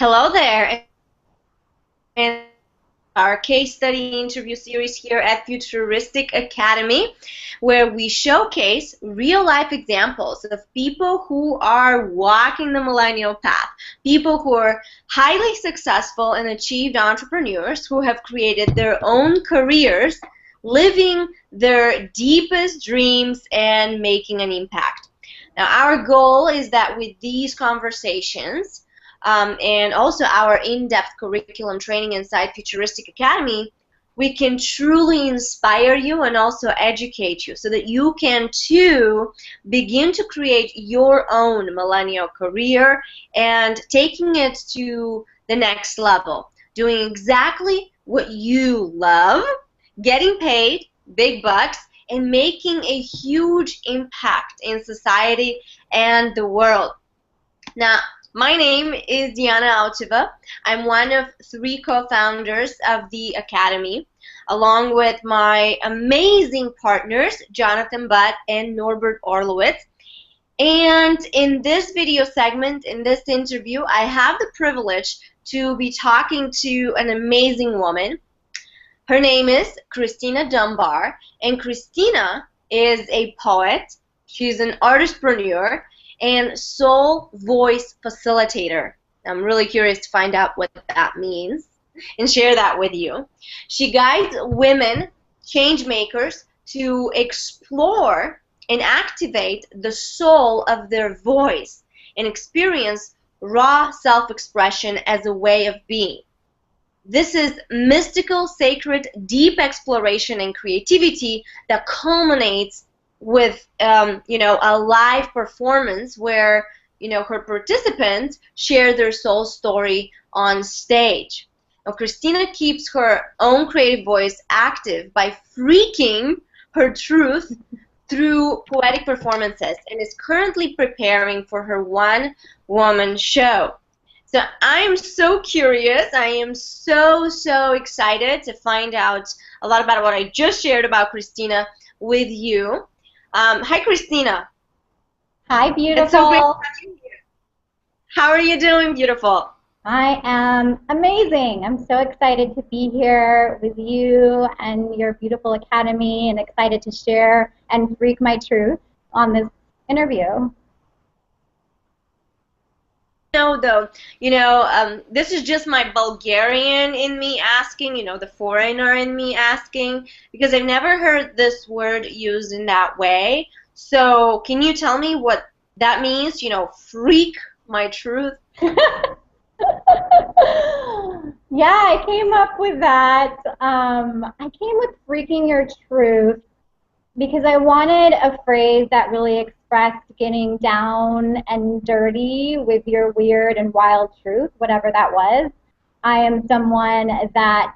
Hello there, and our case study interview series here at Futuristic Academy, where we showcase real life examples of people who are walking the millennial path, people who are highly successful and achieved entrepreneurs who have created their own careers, living their deepest dreams and making an impact. Now, our goal is that with these conversations, and also our in-depth curriculum training inside Futuristic Academy, we can truly inspire you and also educate you so that you can too begin to create your own millennial career and taking it to the next level, doing exactly what you love, getting paid big bucks, and making a huge impact in society and the world. Now, my name is Diana Altiva. I'm one of three co-founders of the Academy, along with my amazing partners, Jonathan Butt and Norbert Orlowitz. And in this video segment, in this interview, I have the privilege to be talking to an amazing woman. Her name is Christina Dunbar, and Christina is a poet. She's an artistpreneur and soul voice facilitator. I'm really curious to find out what that means and share that with you. She guides women, change makers, to explore and activate the soul of their voice and experience raw self-expression as a way of being. This is mystical, sacred, deep exploration and creativity that culminates with, a live performance where, her participants share their soul story on stage. Now, Christina keeps her own creative voice active by freaking her truth through poetic performances and is currently preparing for her one-woman show. So I'm so curious. I am so excited to find out a lot about what I just shared about Christina with you. Hi, Christina. Hi, It's so great beautiful. having you. How are you doing, beautiful? I am amazing. I'm so excited to be here with you and your beautiful academy and excited to share and freak my truth on this interview. No, though, this is just my Bulgarian in me asking, the foreigner in me asking, because I've never heard this word used in that way. So, can you tell me what that means? Freak my truth. Yeah, I came up with that. I came with freaking your truth because I wanted a phrase that really expressed getting down and dirty with your weird and wild truth, whatever that was. I am someone that,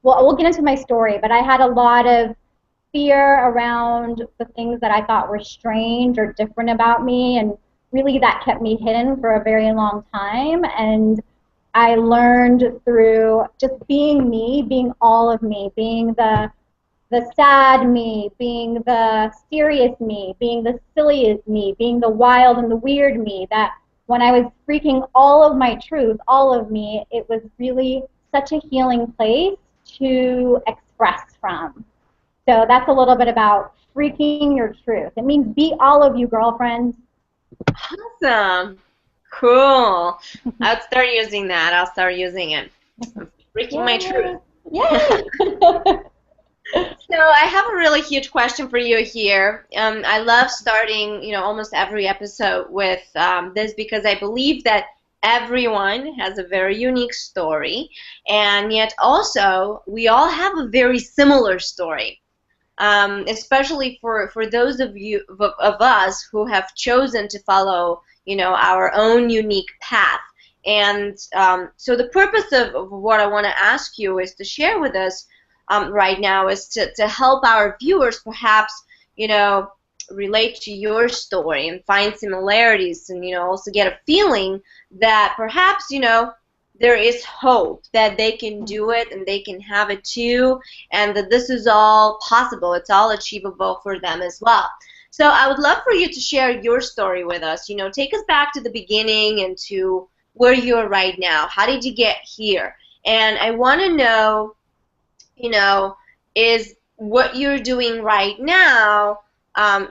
well, we'll get into my story, but I had a lot of fear around the things that I thought were strange or different about me, and really that kept me hidden for a very long time. And I learned through just being me, being all of me, being the sad me, being the serious me, being the silly me, being the wild and the weird me, that when I was freaking all of my truth, all of me, it was really such a healing place to express from. So that's a little bit about freaking your truth. It means be all of you, girlfriends. Awesome. Cool. I'll start using that. I'll start using it. I'm freaking my truth. Yay! Yay! So I have a really huge question for you here. I love starting, almost every episode with this because I believe that everyone has a very unique story, and yet also we all have a very similar story. Especially for those of us who have chosen to follow, our own unique path. And so the purpose of what I want to ask you is to share with us right now is to help our viewers perhaps, relate to your story and find similarities and, also get a feeling that perhaps, there is hope that they can do it and they can have it too, and that this is all possible. It's all achievable for them as well. So I would love for you to share your story with us. Take us back to the beginning and to where you are right now? How did you get here? And I want to know, you know, is what you're doing right now,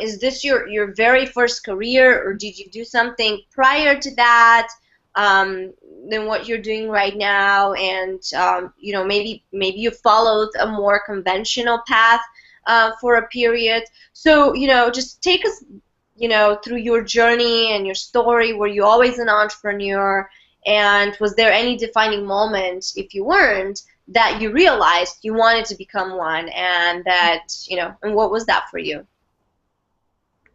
is this your very first career, or did you do something prior to that, um, than what you're doing right now? And maybe you followed a more conventional path for a period. So, just take us, through your journey and your story. Were you always an entrepreneur? And was there any defining moment, if you weren't, that you realized you wanted to become one, and and what was that for you?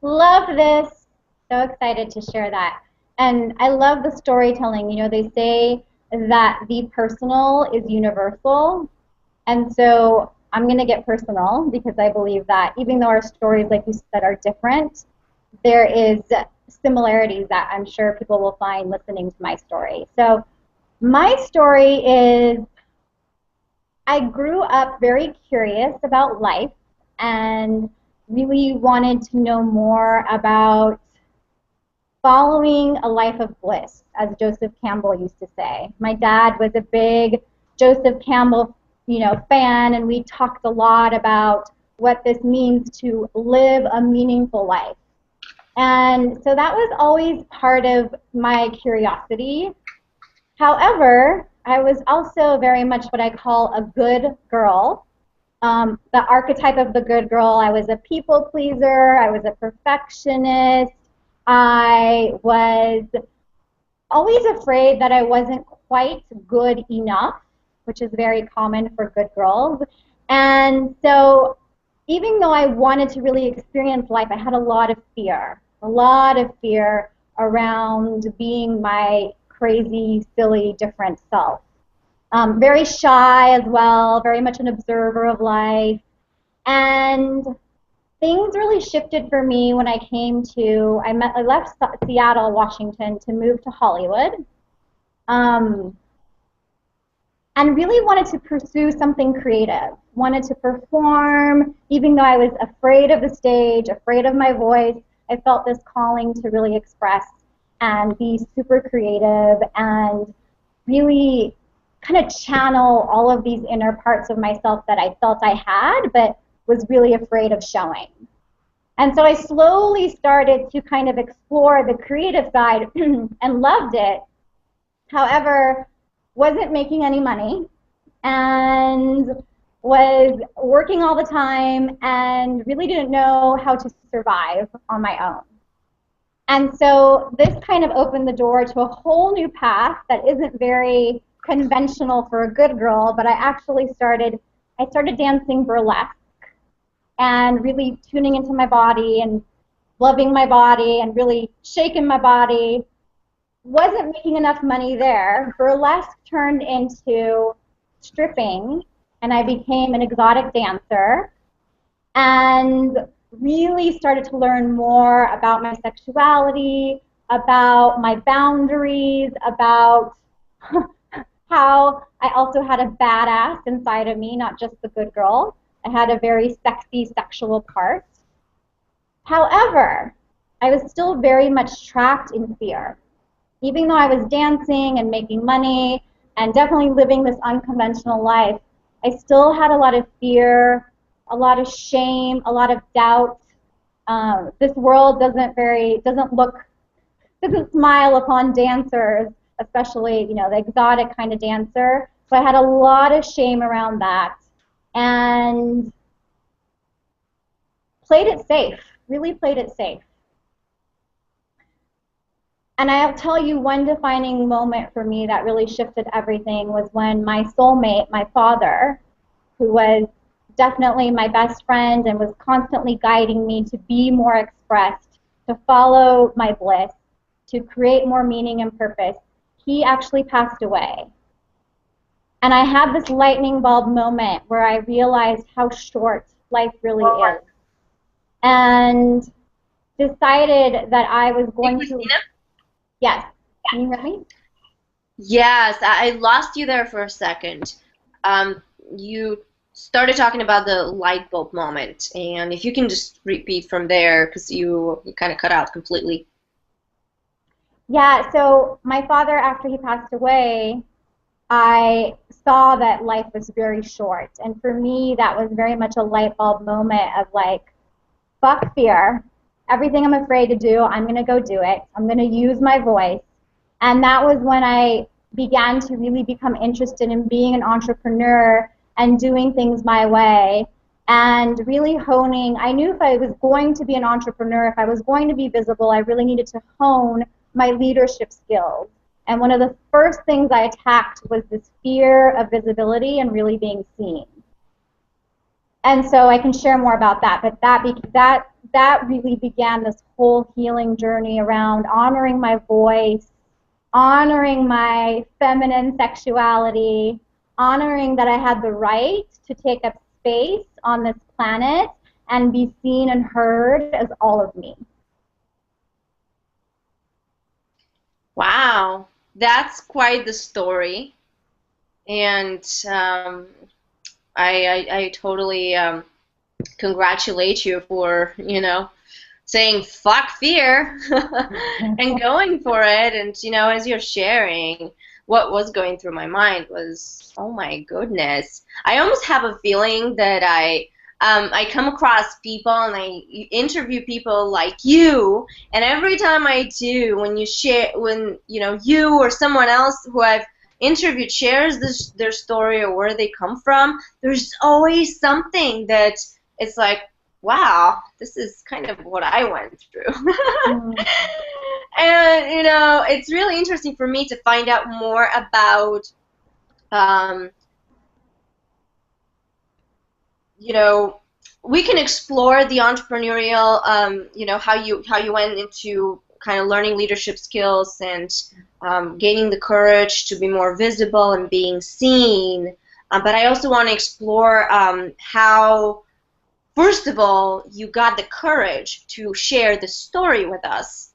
Love this. So excited to share that. And I love the storytelling. They say that the personal is universal. And so I'm going to get personal because I believe that even though our stories, like you said, are different, there is similarities that I'm sure people will find listening to my story. So my story is I grew up very curious about life and really wanted to know more about following a life of bliss, as Joseph Campbell used to say. My dad was a big Joseph Campbell, fan, and we talked a lot about what this means to live a meaningful life. And so that was always part of my curiosity. However, I was also very much what I call a good girl. The archetype of the good girl. I was a people pleaser. I was a perfectionist. I was always afraid that I wasn't quite good enough, which is very common for good girls. And so even though I wanted to really experience life, I had a lot of fear around being my crazy, silly, different self. Very shy as well, very much an observer of life. And things really shifted for me when I left Seattle, Washington to move to Hollywood. Um, and really wanted to pursue something creative, wanted to perform, even though I was afraid of the stage, afraid of my voice. I felt this calling to really express and be super creative and really kind of channel all of these inner parts of myself that I felt I had, but was really afraid of showing. And so I slowly started to kind of explore the creative side and loved it. However, wasn't making any money and was working all the time and really didn't know how to survive on my own. And so this kind of opened the door to a whole new path that isn't very conventional for a good girl, but I started dancing burlesque and really tuning into my body and loving my body and really shaking my body. Wasn't making enough money there. Burlesque turned into stripping, and I became an exotic dancer and really started to learn more about my sexuality, about my boundaries, about how I also had a badass inside of me, not just the good girl. I had a very sexy sexual part. However, I was still very much trapped in fear. Even though I was dancing and making money and definitely living this unconventional life, I still had a lot of fear, a lot of shame, a lot of doubt. This world doesn't smile upon dancers, especially the exotic kind of dancer. So I had a lot of shame around that, and played it safe. Really played it safe. And I'll tell you one defining moment for me that really shifted everything was when my soulmate, my father, who was definitely my best friend and was constantly guiding me to be more expressed, to follow my bliss, to create more meaning and purpose, he actually passed away. And I had this lightning bulb moment where I realized how short life really is. And decided that I was going to... Yes. Can you hear me? Yes, I lost you there for a second. You started talking about the light bulb moment, and if you can just repeat from there, because you kind of cut out completely. Yeah, so my father, after he passed away, I saw that life was very short. And for me, that was very much a light bulb moment of like, fuck fear. Everything I'm afraid to do, I'm going to go do it. I'm going to use my voice. And that was when I began to really become interested in being an entrepreneur and doing things my way and really honing. I knew if I was going to be an entrepreneur, if I was going to be visible, I really needed to hone my leadership skills. And one of the first things I attacked was this fear of visibility and really being seen. And so I can share more about that, but that really began this whole healing journey around honoring my voice, honoring my feminine sexuality, honoring that I had the right to take up space on this planet and be seen and heard as all of me. Wow, that's quite the story. And I totally congratulate you for, saying fuck fear and going for it. And, as you're sharing, what was going through my mind was, oh my goodness. I almost have a feeling that I come across people and I interview people like you, and every time I do, when you share, when you or someone else who I've interviewed shares their story or where they come from, there's always something that it's like, wow, this is kind of what I went through. Mm. And it's really interesting for me to find out more about um, you know, we can explore the entrepreneurial, how you went into kind of learning leadership skills and gaining the courage to be more visible and being seen. But I also want to explore how, first of all, you got the courage to share the story with us,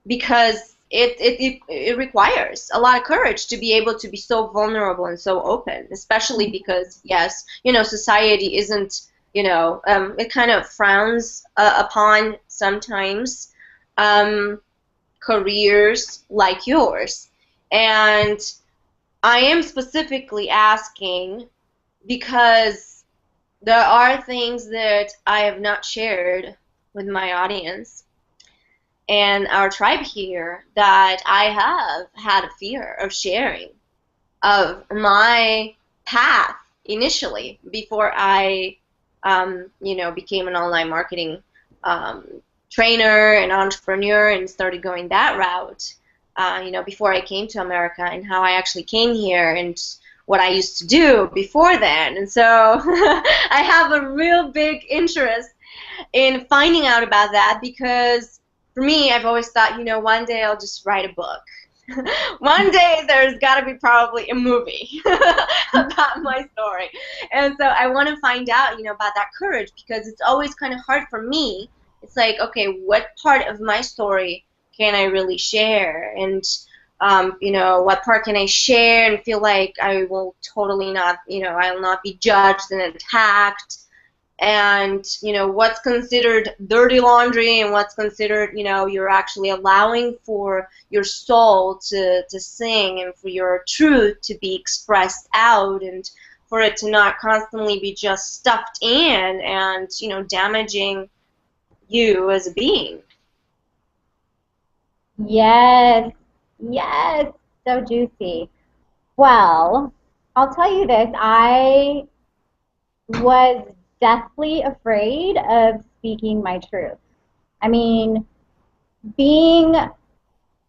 because it requires a lot of courage to be able to be so vulnerable and so open, especially because, yes, society isn't, it kind of frowns upon sometimes um, careers like yours. And I am specifically asking because there are things that I have not shared with my audience and our tribe here that I have had a fear of sharing, of my path initially before I, became an online marketing um, trainer and entrepreneur and started going that route. Before I came to America, and how I actually came here and what I used to do before then. And so I have a real big interest in finding out about that, because for me, I've always thought, one day I'll just write a book. One day there's got to be probably a movie about my story. And so I want to find out, about that courage, because it's always kind of hard for me. It's like, okay, what part of my story can I really share? And, what part can I share and feel like I will totally not, I will not be judged and attacked, and what's considered dirty laundry and what's considered, you're actually allowing for your soul to sing and for your truth to be expressed out, and for it to not constantly be just stuffed in and damaging you as a being. Yes, yes, so juicy. Well, I'll tell you this. I was deathly afraid of speaking my truth. I mean, being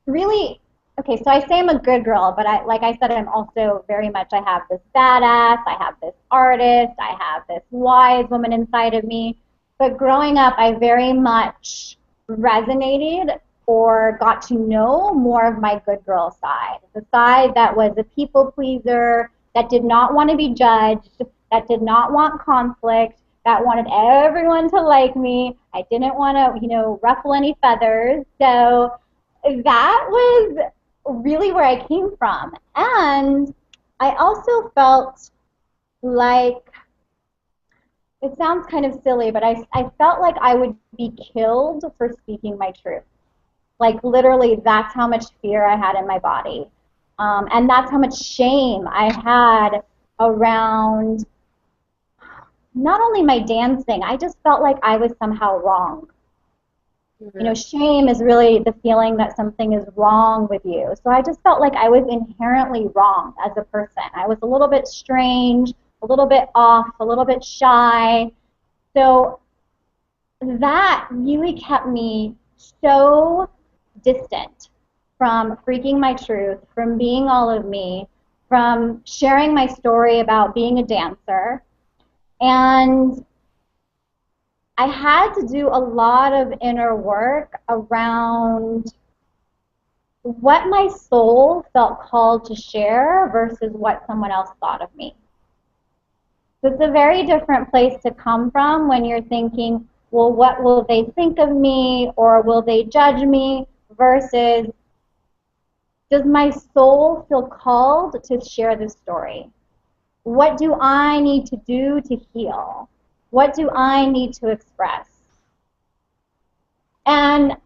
really okay, so I say I'm a good girl, but like I said, I'm also very much, I have this badass, I have this artist, I have this wise woman inside of me. But growing up, I very much resonated or got to know more of my good girl side, the side that was a people pleaser, that did not want to be judged, that did not want conflict, that wanted everyone to like me. I didn't want to, ruffle any feathers. So that was really where I came from. And I also felt like, it sounds kind of silly, but I felt like I would be killed for speaking my truth. Like literally, that's how much fear I had in my body. And that's how much shame I had around not only my dancing, I just felt like I was somehow wrong. You know, Mhm. shame is really the feeling that something is wrong with you. So I just felt like I was inherently wrong as a person. I was a little bit strange, a little bit off, a little bit shy. So that really kept me so distant from freaking my truth, from being all of me, from sharing my story about being a dancer. And I had to do a lot of inner work around what my soul felt called to share versus what someone else thought of me. So it's a very different place to come from when you're thinking, well, what will they think of me or will they judge me versus does my soul feel called to share this story? What do I need to do to heal? What do I need to express? And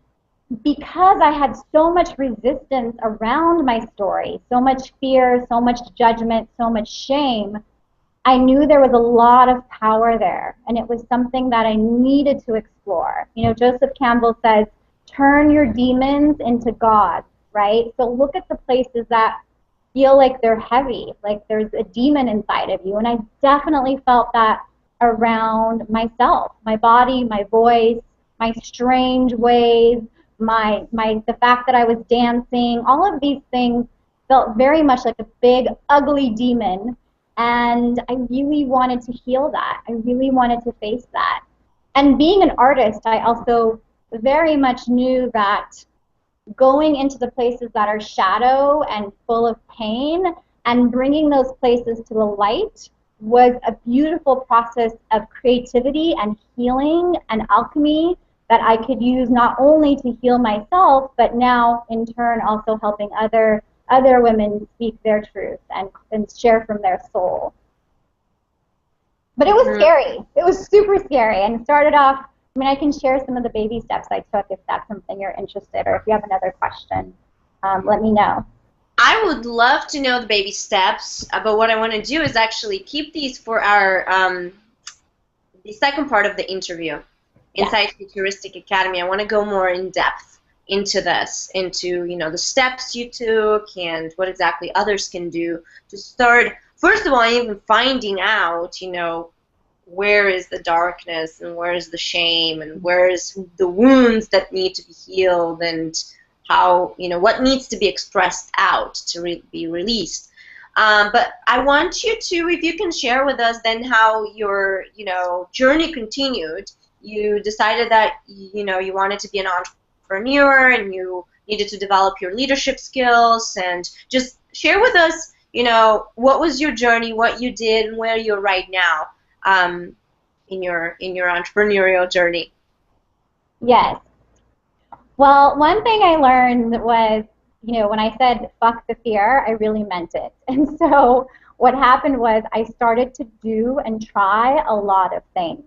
because I had so much resistance around my story, so much fear, so much judgment, so much shame, I knew there was a lot of power there, and it was something that I needed to explore. You know, Joseph Campbell says, turn your demons into gods, right? So look at the places that feel like they're heavy, like there's a demon inside of you. And I definitely felt that around myself, my body, my voice, my strange ways, my the fact that I was dancing, all of these things felt very much like a big ugly demon, and I really wanted to heal that. I really wanted to face that. And being an artist, I also very much knew that going into the places that are shadow and full of pain and bringing those places to the light was a beautiful process of creativity and healing and alchemy that I could use not only to heal myself, but now in turn also helping other women speak their truth and share from their soul. But it was Mhm. scary. It was super scary. And it started off, I mean, I can share some of the baby steps I took if that's something you're interested, or if you have another question, let me know. I would love to know the baby steps, but what I want to do is actually keep these for our the second part of the interview. Yeah. Inside Futuristic Academy, I want to go more in depth into this, into the steps you took and what exactly others can do to start. First of all, even finding out, where is the darkness and where is the shame and where is the wounds that need to be healed and how what needs to be expressed out to be released. But I want you to, if you can share with us then how your journey continued. You decided that you wanted to be an entrepreneur and you needed to develop your leadership skills, and just share with us what was your journey, what you did, and where you're right now in your entrepreneurial journey. Yes. Well, one thing I learned was, when I said fuck the fear, I really meant it. And so what happened was I started to do and try a lot of things.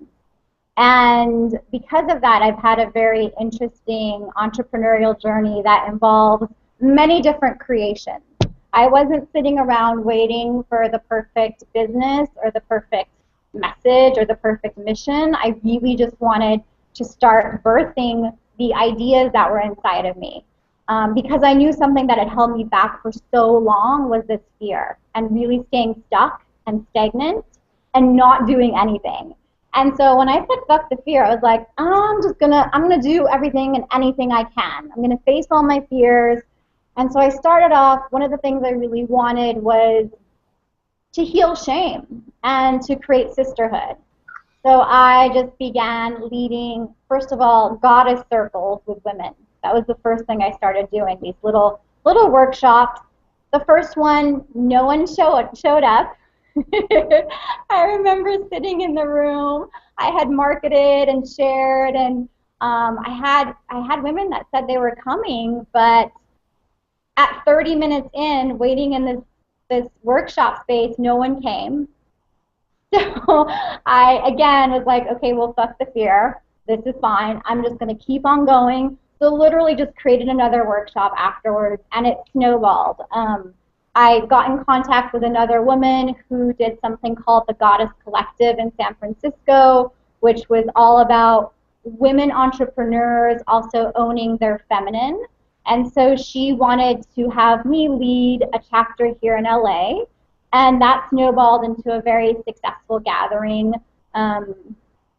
And because of that, I've had a very interesting entrepreneurial journey that involves many different creations. I wasn't sitting around waiting for the perfect business or the perfect message or the perfect mission. I really just wanted to start birthing the ideas that were inside of me. Because I knew something that had held me back for so long was this fear and really staying stuck and stagnant and not doing anything. And so when I said fuck the fear, I was like, I'm gonna do everything and anything I can. I'm gonna face all my fears. And so I started off, one of the things I really wanted was to heal shame and to create sisterhood. So I just began leading, first of all, goddess circles with women. That was the first thing I started doing, these little workshops. The first one, no one showed up. I remember sitting in the room. I had marketed and shared, and I had women that said they were coming, but at 30 minutes in, waiting in this workshop space, no one came. So I again was like, okay, well, fuck the fear. This is fine. I'm just going to keep on going. So literally just created another workshop afterwards, and it snowballed. I got in contact with another woman who did something called the Goddess Collective in San Francisco, which was all about women entrepreneurs also owning their feminine. And so she wanted to have me lead a chapter here in LA, and that snowballed into a very successful gathering. Um,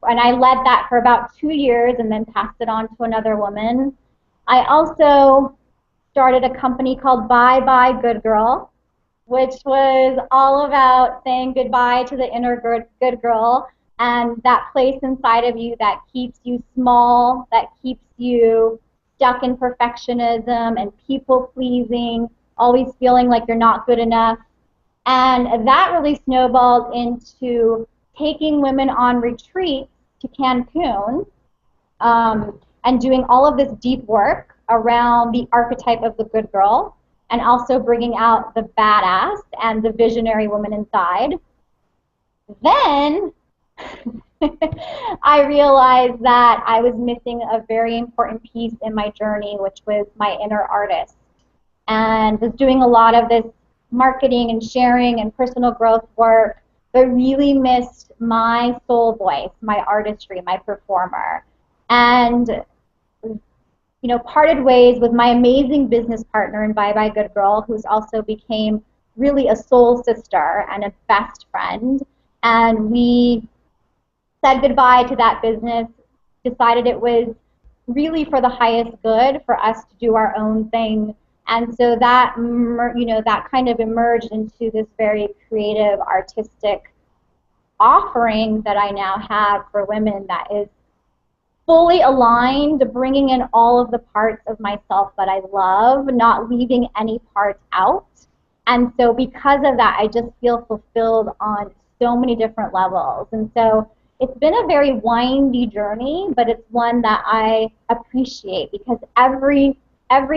and I led that for about 2 years and then passed it on to another woman. I also started a company called Bye Bye Good Girl, which was all about saying goodbye to the inner good girl and that place inside of you that keeps you small, that keeps you stuck in perfectionism and people pleasing, always feeling like you're not good enough. And that really snowballed into taking women on retreats to Cancun, and doing all of this deep work around the archetype of the good girl and also bringing out the badass and the visionary woman inside. Then I realized that I was missing a very important piece in my journey, which was my inner artist, and was doing a lot of this marketing and sharing and personal growth work, but really missed my soul voice, my artistry, my performer. And parted ways with my amazing business partner in Bye Bye Good Girl, who's also became really a soul sister and a best friend. And we said goodbye to that business, decided it was really for the highest good for us to do our own thing. And so that, that kind of emerged into this very creative, artistic offering that I now have for women that is fully aligned, bringing in all of the parts of myself that I love, not leaving any parts out. And so because of that, I just feel fulfilled on so many different levels. And so it's been a very windy journey, but it's one that I appreciate because every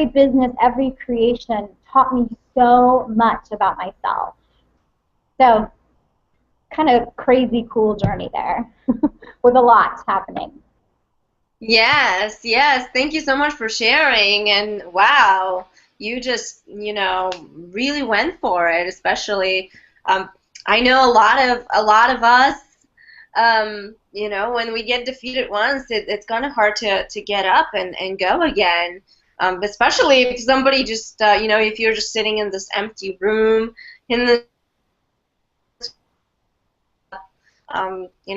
business, every creation taught me so much about myself. So kind of crazy cool journey there with a lot happening. Yes, yes. Thank you so much for sharing. And wow, you just, really went for it, especially I know a lot of us, when we get defeated once, it's kind of hard to get up and go again. Especially if somebody just, if you're just sitting in this empty room in the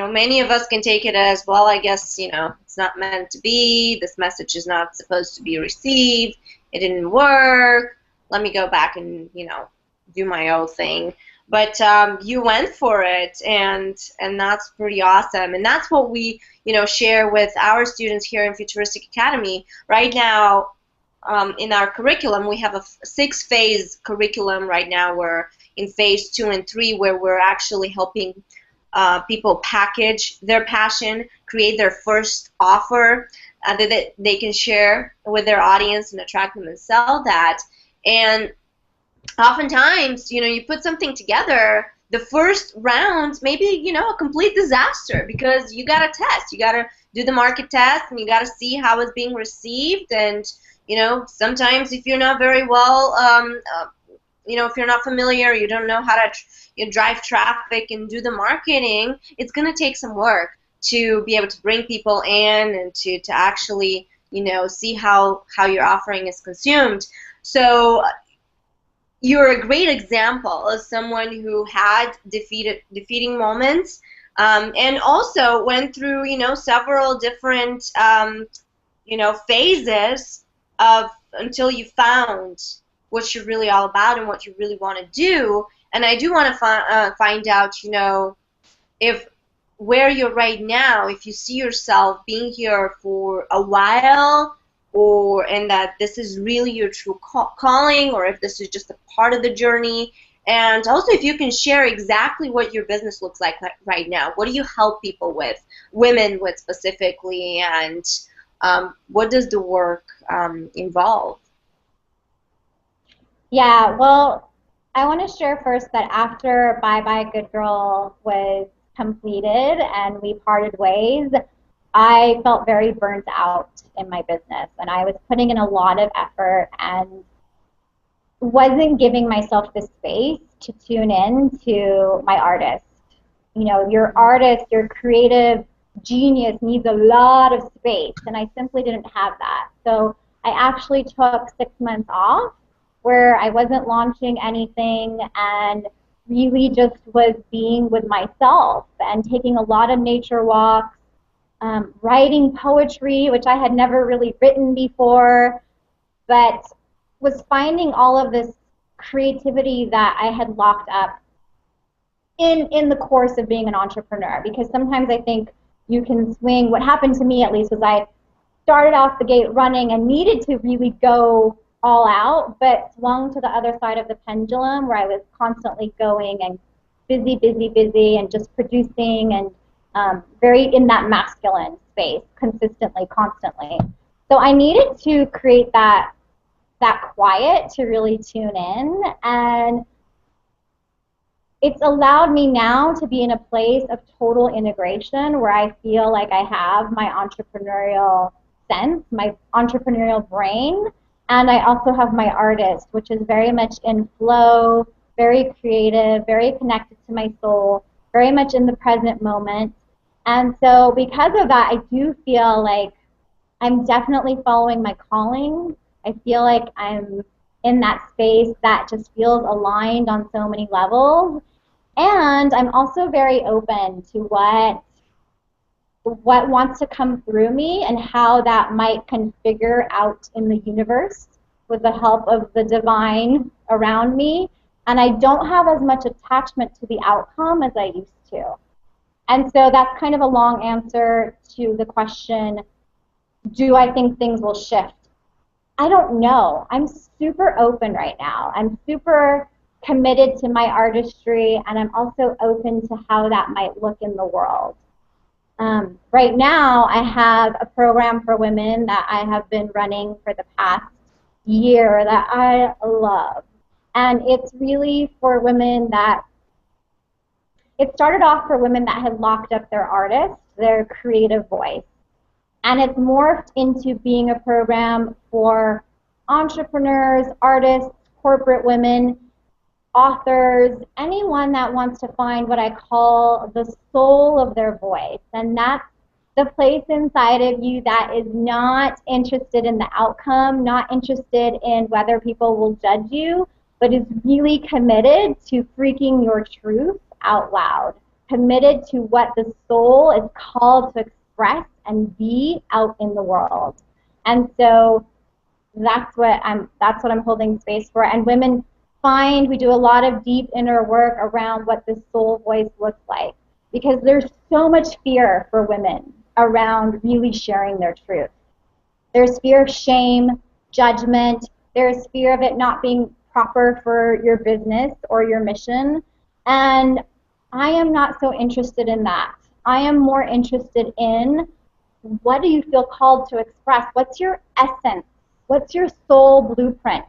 many of us can take it as, well, I guess, it's not meant to be. This message is not supposed to be received. It didn't work. Let me go back and, do my own thing. But you went for it, and that's pretty awesome. And that's what we, share with our students here in Futuristic Academy. Right now, in our curriculum, we have a 6-phase curriculum right now. We're in phase 2 and 3, where we're actually helping people package their passion, create their first offer that they can share with their audience and attract them and sell that. And oftentimes, you put something together, the first round maybe, a complete disaster because you got to test. You got to do the market test and you got to see how it's being received. And, sometimes if you're not very well, if you're not familiar, you don't know how to drive traffic and do the marketing, it's going to take some work to be able to bring people in and to actually, see how your offering is consumed. So you're a great example of someone who had defeating moments, and also went through, several different, phases of until you found what you're really all about and what you really want to do. And I do want to find out, if where you're right now, if you see yourself being here for a while, and that this is really your true calling, or if this is just a part of the journey. And also if you can share exactly what your business looks like right now. What do you help people with, women with specifically, and what does the work involve? Yeah, well, I want to share first that after Bye Bye Good Girl was completed and we parted ways, I felt very burnt out in my business, and I was putting in a lot of effort and wasn't giving myself the space to tune in to my artist. You know, your artist, your creative genius needs a lot of space, and I simply didn't have that. So I actually took 6 months off where I wasn't launching anything and really just was being with myself and taking a lot of nature walks, writing poetry, which I had never really written before, but was finding all of this creativity that I had locked up in the course of being an entrepreneur. Because sometimes I think you can swing. What happened to me, at least, was I started off the gate running and needed to really go all out, but swung to the other side of the pendulum where I was constantly going and busy, busy, busy, and just producing and very in that masculine space consistently, constantly. So I needed to create that quiet to really tune in, and it's allowed me now to be in a place of total integration where I feel like I have my entrepreneurial sense, my entrepreneurial brain, and I also have my artist, which is very much in flow, very creative, very connected to my soul, very much in the present moment. And so because of that, I do feel like I'm definitely following my calling. I feel like I'm in that space that just feels aligned on so many levels. And I'm also very open to what wants to come through me and how that might configure out in the universe with the help of the divine around me. And I don't have as much attachment to the outcome as I used to. And so that's kind of a long answer to the question, do I think things will shift? I don't know. I'm super open right now. I'm super committed to my artistry, and I'm also open to how that might look in the world. Right now, I have a program for women that I have been running for the past year that I love. And it's really for women that, it started off for women that had locked up their artist, their creative voice. And it's morphed into being a program for entrepreneurs, artists, corporate women, authors, anyone that wants to find what I call the soul of their voice. And that's the place inside of you that is not interested in the outcome, not interested in whether people will judge you, but is really committed to freaking your truth out loud, committed to what the soul is called to express and be out in the world. And so that's what I'm holding space for. And women find we do a lot of deep inner work around what the soul voice looks like, because there's so much fear for women around really sharing their truth. There's fear of shame, judgment, there's fear of it not being proper for your business or your mission. And I am not so interested in that. I am more interested in, what do you feel called to express? What's your essence? What's your soul blueprint?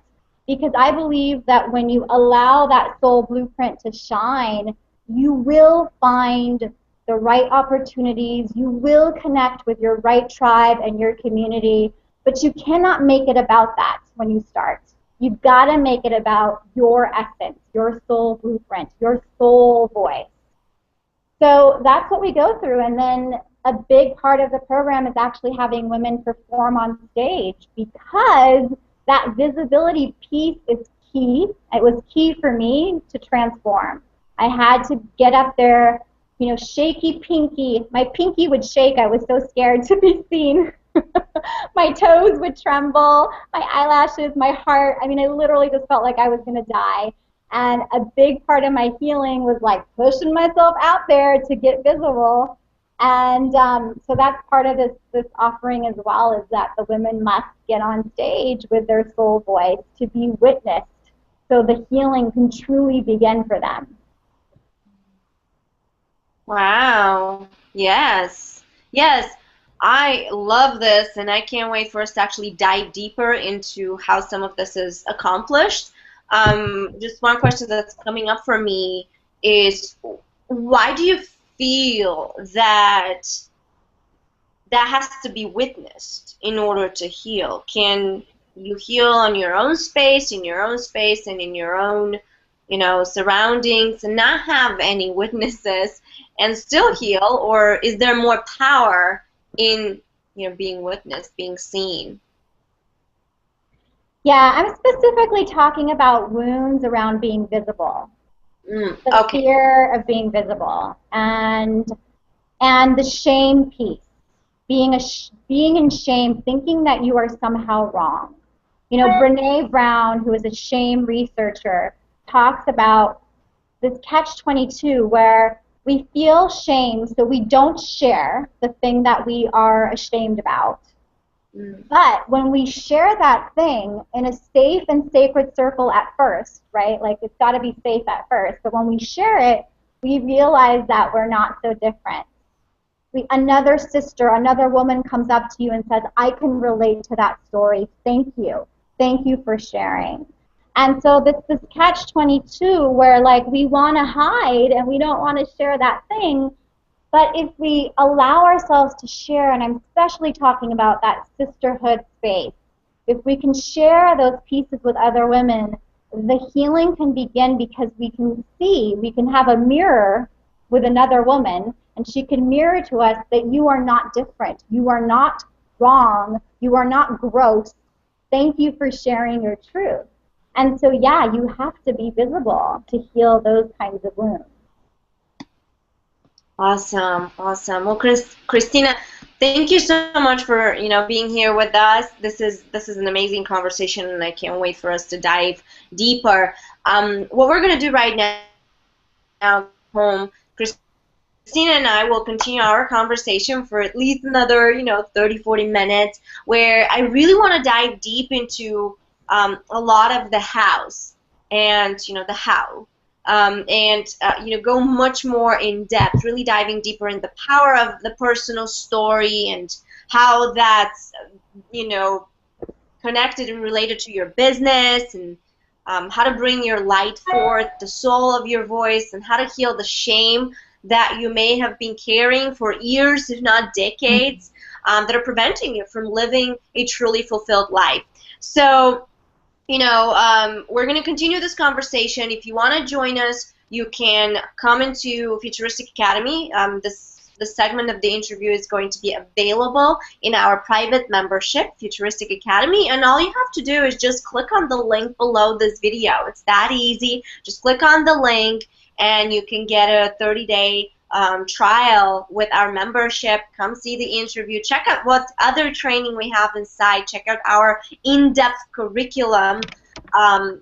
Because I believe that when you allow that soul blueprint to shine, you will find the right opportunities, you will connect with your right tribe and your community, but you cannot make it about that when you start. You've got to make it about your essence, your soul blueprint, your soul voice. So that's what we go through, and then a big part of the program is actually having women perform on stage, because that visibility piece is key. It was key for me to transform. I had to get up there, you know, shaky pinky. My pinky would shake. I was so scared to be seen. My toes would tremble, my eyelashes, my heart. I mean, I literally just felt like I was going to die. And a big part of my healing was like pushing myself out there to get visible. And so that's part of this offering as well, is that the women must get on stage with their soul voice to be witnessed, so the healing can truly begin for them. Wow. Yes. Yes. I love this, and I can't wait for us to actually dive deeper into how some of this is accomplished. Just one question that's coming up for me is, why do you feel that that has to be witnessed in order to heal. Can you heal on your own space, in your own space, and in your own, surroundings, and not have any witnesses and still heal? Or is there more power in, being witnessed, being seen? Yeah, I'm specifically talking about wounds around being visible, the Okay. fear of being visible, and the shame piece, being in shame, thinking that you are somehow wrong. Brene Brown, who is a shame researcher, talks about this catch-22 where we feel shame, so we don't share the thing that we are ashamed about. But when we share that thing in a safe and sacred circle at first, right? Like it's got to be safe at first. But when we share it, we realize that we're not so different. Another sister, another woman comes up to you and says, I can relate to that story. Thank you. Thank you for sharing. And so this catch-22 where like we want to hide and we don't want to share that thing, but if we allow ourselves to share, and I'm especially talking about that sisterhood space, if we can share those pieces with other women, the healing can begin because we can have a mirror with another woman, and she can mirror to us that you are not different, you are not wrong, you are not gross. Thank you for sharing your truth. And so, yeah, you have to be visible to heal those kinds of wounds. Awesome, awesome. Well, Christina, thank you so much for, being here with us. This is an amazing conversation, and I can't wait for us to dive deeper. What we're going to do right now, home, Christina and I will continue our conversation for at least another, 30, 40 minutes, where I really want to dive deep into a lot of the hows and, the how. Go much more in depth, really diving deeper in the power of the personal story and how that's, connected and related to your business, and how to bring your light forth, the soul of your voice, and how to heal the shame that you may have been carrying for years, if not decades, that are preventing you from living a truly fulfilled life. So, we're going to continue this conversation. If you want to join us, you can come into Futuristic Academy. The segment of the interview is going to be available in our private membership, Futuristic Academy, and all you have to do is just click on the link below this video. It's that easy. Just click on the link, and you can get a 30-day trial with our membership. Come see the interview. Check out what other training we have inside. Check out our in-depth curriculum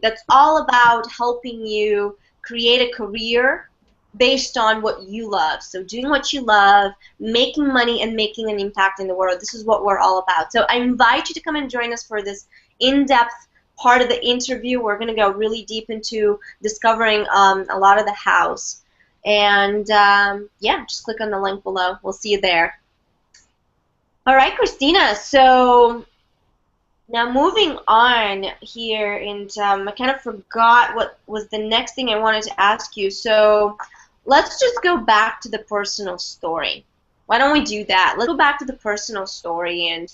that's all about helping you create a career based on what you love. So doing what you love, making money, and making an impact in the world. This is what we're all about. So I invite you to come and join us for this in-depth part of the interview. We're going to go really deep into discovering a lot of the hows. And yeah, just click on the link below. We'll see you there. All right, Christina. So now moving on here, and I kind of forgot what was the next thing I wanted to ask you. So let's just go back to the personal story. Why don't we do that? Let's go back to the personal story, and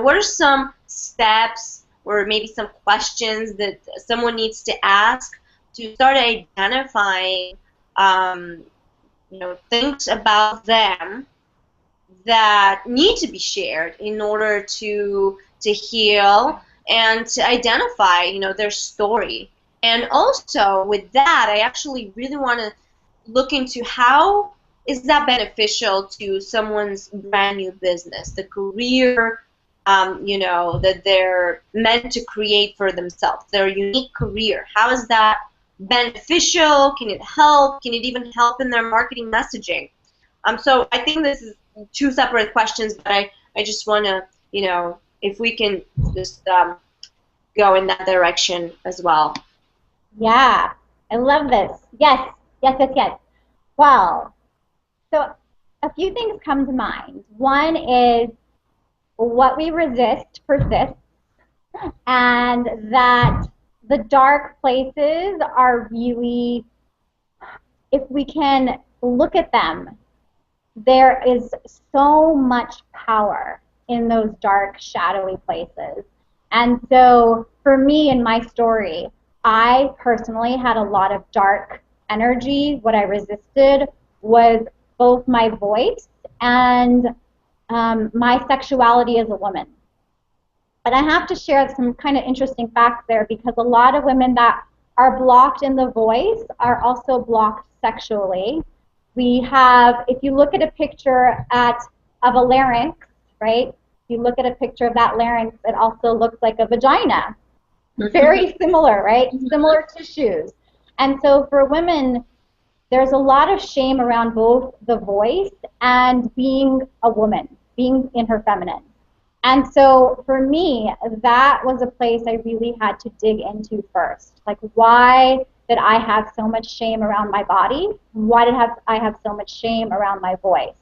what are some steps or maybe some questions that someone needs to ask to start identifying things about them that need to be shared in order to heal and to identify, their story. And also with that, I actually really want to look into how is that beneficial to someone's brand new business, the career, that they're meant to create for themselves, their unique career. How is that beneficial? Can it help? Can it even help in their marketing messaging? So I think this is two separate questions, but I just want to, if we can just go in that direction as well. Yeah, I love this. Yes, yes, yes, yes. Well, so a few things come to mind. One is what we resist persists, and that the dark places are really, if we can look at them, there is so much power in those dark, shadowy places. And so for me in my story, I personally had a lot of dark energy. What I resisted was both my voice and my sexuality as a woman. But I have to share some kind of interesting facts there because a lot of women that are blocked in the voice are also blocked sexually. We have, if you look at a picture of a larynx, right? If you look at a picture of that larynx, it also looks like a vagina. Very similar, right? Similar tissues. And so for women, there's a lot of shame around both the voice and being a woman, being in her feminine. And so for me, that was a place I really had to dig into first. Like, why did I have so much shame around my body? Why did I have so much shame around my voice?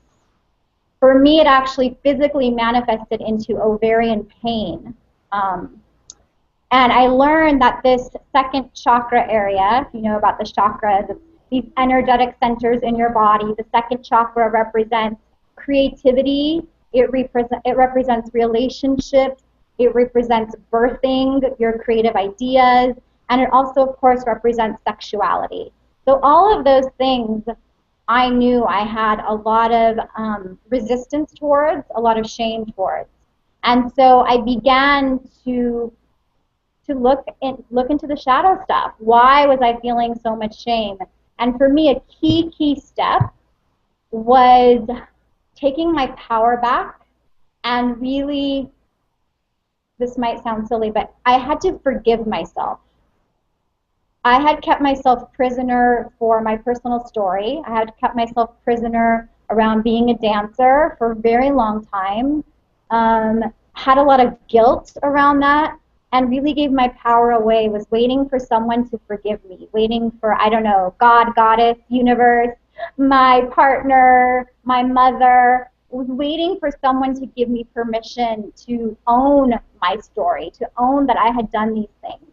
For me, it actually physically manifested into ovarian pain. And I learned that this second chakra area, if you know about the chakras, these energetic centers in your body, the second chakra represents creativity. It represents relationships. It represents birthing your creative ideas. And it also, of course, represents sexuality. So all of those things I knew I had a lot of resistance towards, a lot of shame towards. And so I began to look into the shadow stuff. Why was I feeling so much shame? And for me, a key step was taking my power back and really, this might sound silly, but I had to forgive myself. I had kept myself prisoner for my personal story. I had kept myself prisoner around being a dancer for a very long time. Had a lot of guilt around that and really gave my power away, was waiting for someone to forgive me, waiting for, I don't know, God, goddess, universe, my partner, my mother, was waiting for someone to give me permission to own my story, to own that I had done these things.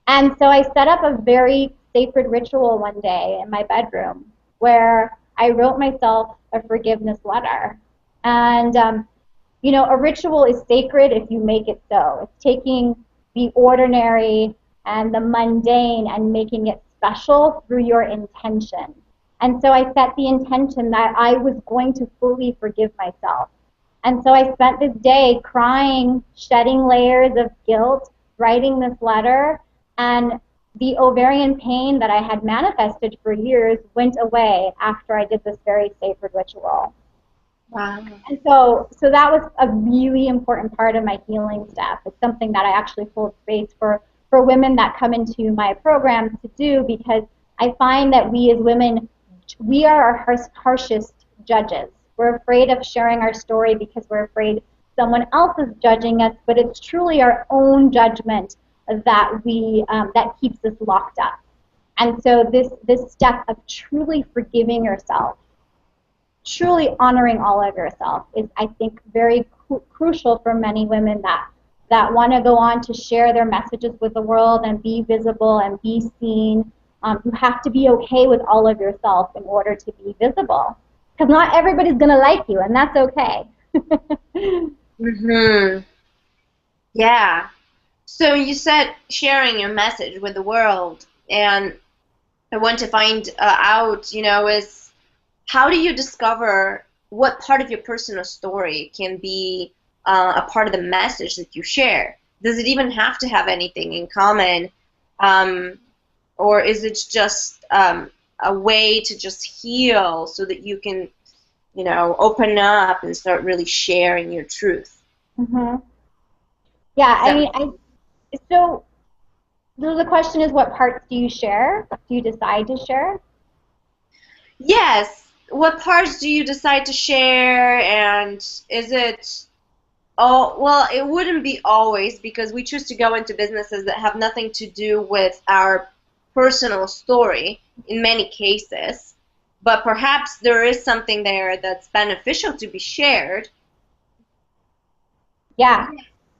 And so I set up a very sacred ritual one day in my bedroom where I wrote myself a forgiveness letter. And you know, a ritual is sacred if you make it so. It's taking the ordinary and the mundane and making it special through your intention. And so I set the intention that I was going to fully forgive myself. And so I spent this day crying, shedding layers of guilt, writing this letter, and the ovarian pain that I had manifested for years went away after I did this very sacred ritual. Wow. And so that was a really important part of my healing step. It's something that I actually hold space for women that come into my programs to do, because I find that we as women, we are our harshest judges. We're afraid of sharing our story because we're afraid someone else is judging us, but it's truly our own judgment that that keeps us locked up. And so this step of truly forgiving yourself, truly honoring all of yourself is, I think, very crucial for many women that want to go on to share their messages with the world and be visible and be seen. You have to be okay with all of yourself in order to be visible, because not everybody's going to like you, and that's okay. Mm-hmm. Yeah. So you said sharing your message with the world, and I want to find out, you know, is how do you discover what part of your personal story can be a part of the message that you share? Does it even have to have anything in common? Or is it just a way to just heal so that you can, you know, open up and start really sharing your truth? Mm-hmm. Yeah, I mean, so the question is, what parts do you share? Do you decide to share? Yes. What parts do you decide to share, and is it well, it wouldn't be always, because we choose to go into businesses that have nothing to do with our personal story in many cases, but perhaps there is something there that's beneficial to be shared. Yeah,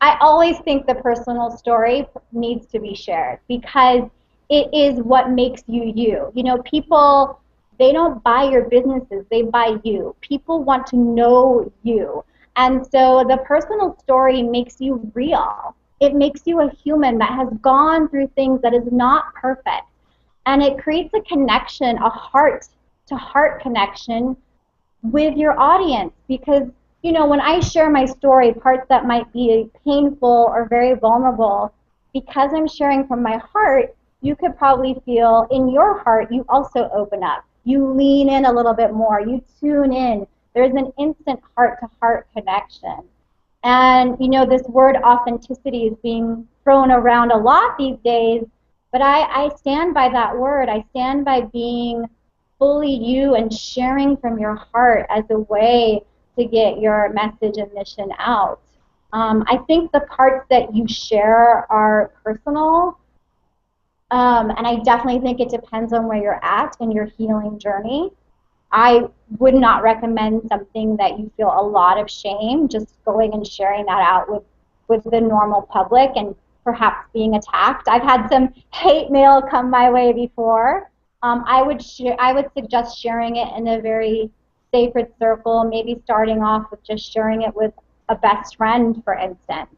I always think the personal story needs to be shared because it is what makes you you. You know, people They don't buy your businesses, they buy you. People want to know you. And so the personal story makes you real. It makes you a human that has gone through things that is not perfect. And it creates a connection, a heart to heart connection with your audience, because when I share my story, parts that might be painful or very vulnerable, because I'm sharing from my heart, you could probably feel in your heart you also open up, you lean in a little bit more, you tune in. There's an instant heart to heart connection. And this word authenticity is being thrown around a lot these days, but I stand by that word. I stand by being fully you and sharing from your heart as a way to get your message and mission out. I think the parts that you share are personal, and I definitely think it depends on where you're at in your healing journey. I would not recommend something that you feel a lot of shame, just going and sharing that out with the normal public and perhaps being attacked. I've had some hate mail come my way before. I would suggest sharing it in a very sacred circle, maybe starting off with just sharing it with a best friend, for instance.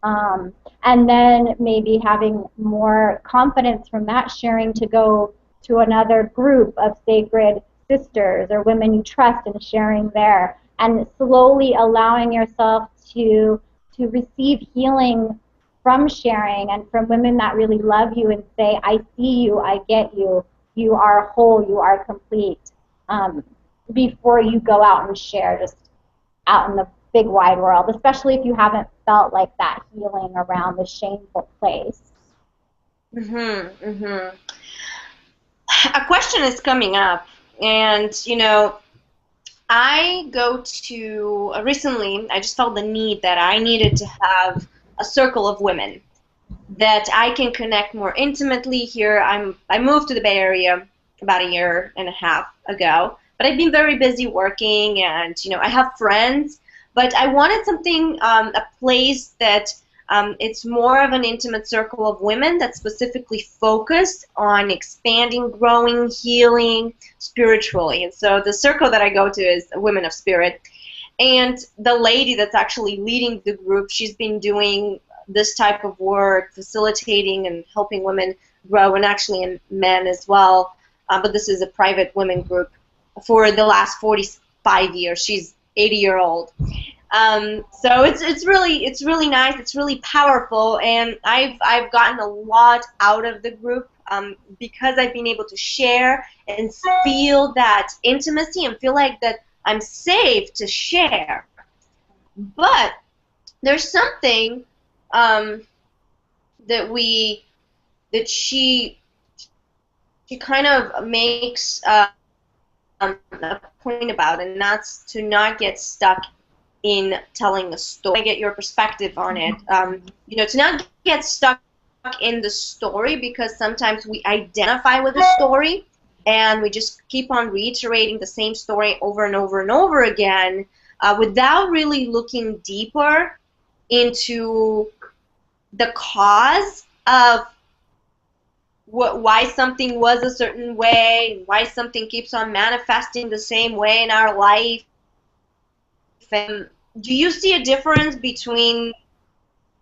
And then maybe having more confidence from that sharing to go to another group of sacred sisters or women you trust and sharing there, and slowly allowing yourself to receive healing from sharing and from women that really love you and say, I see you, I get you, you are whole, you are complete, before you go out and share just out in the big wide world, especially if you haven't felt like that healing around the shameful place. A question is coming up, and I go to recently I just felt the need that I needed to have a circle of women that I can connect more intimately here. I moved to the Bay Area about a year and a half ago, but I've been very busy working, and I have friends, but I wanted something, a place that it's more of an intimate circle of women that's specifically focused on expanding, growing, healing spiritually. And so the circle that I go to is Women of Spirit. And the lady that's actually leading the group, she's been doing this type of work, facilitating and helping women grow, and actually in men as well. But this is a private women group for the last 45 years. She's 80-year-old. So it's really nice. It's really powerful, and I've gotten a lot out of the group because I've been able to share and feel that intimacy and feel like that I'm safe to share. But there's something that she kind of makes a point about, and that's to not get stuck in telling a story. I get your perspective on it. To not get stuck in the story, because sometimes we identify with the story and we just keep on reiterating the same story over and over and over again without really looking deeper into the cause of why something was a certain way, why something keeps on manifesting the same way in our life. And do you see a difference between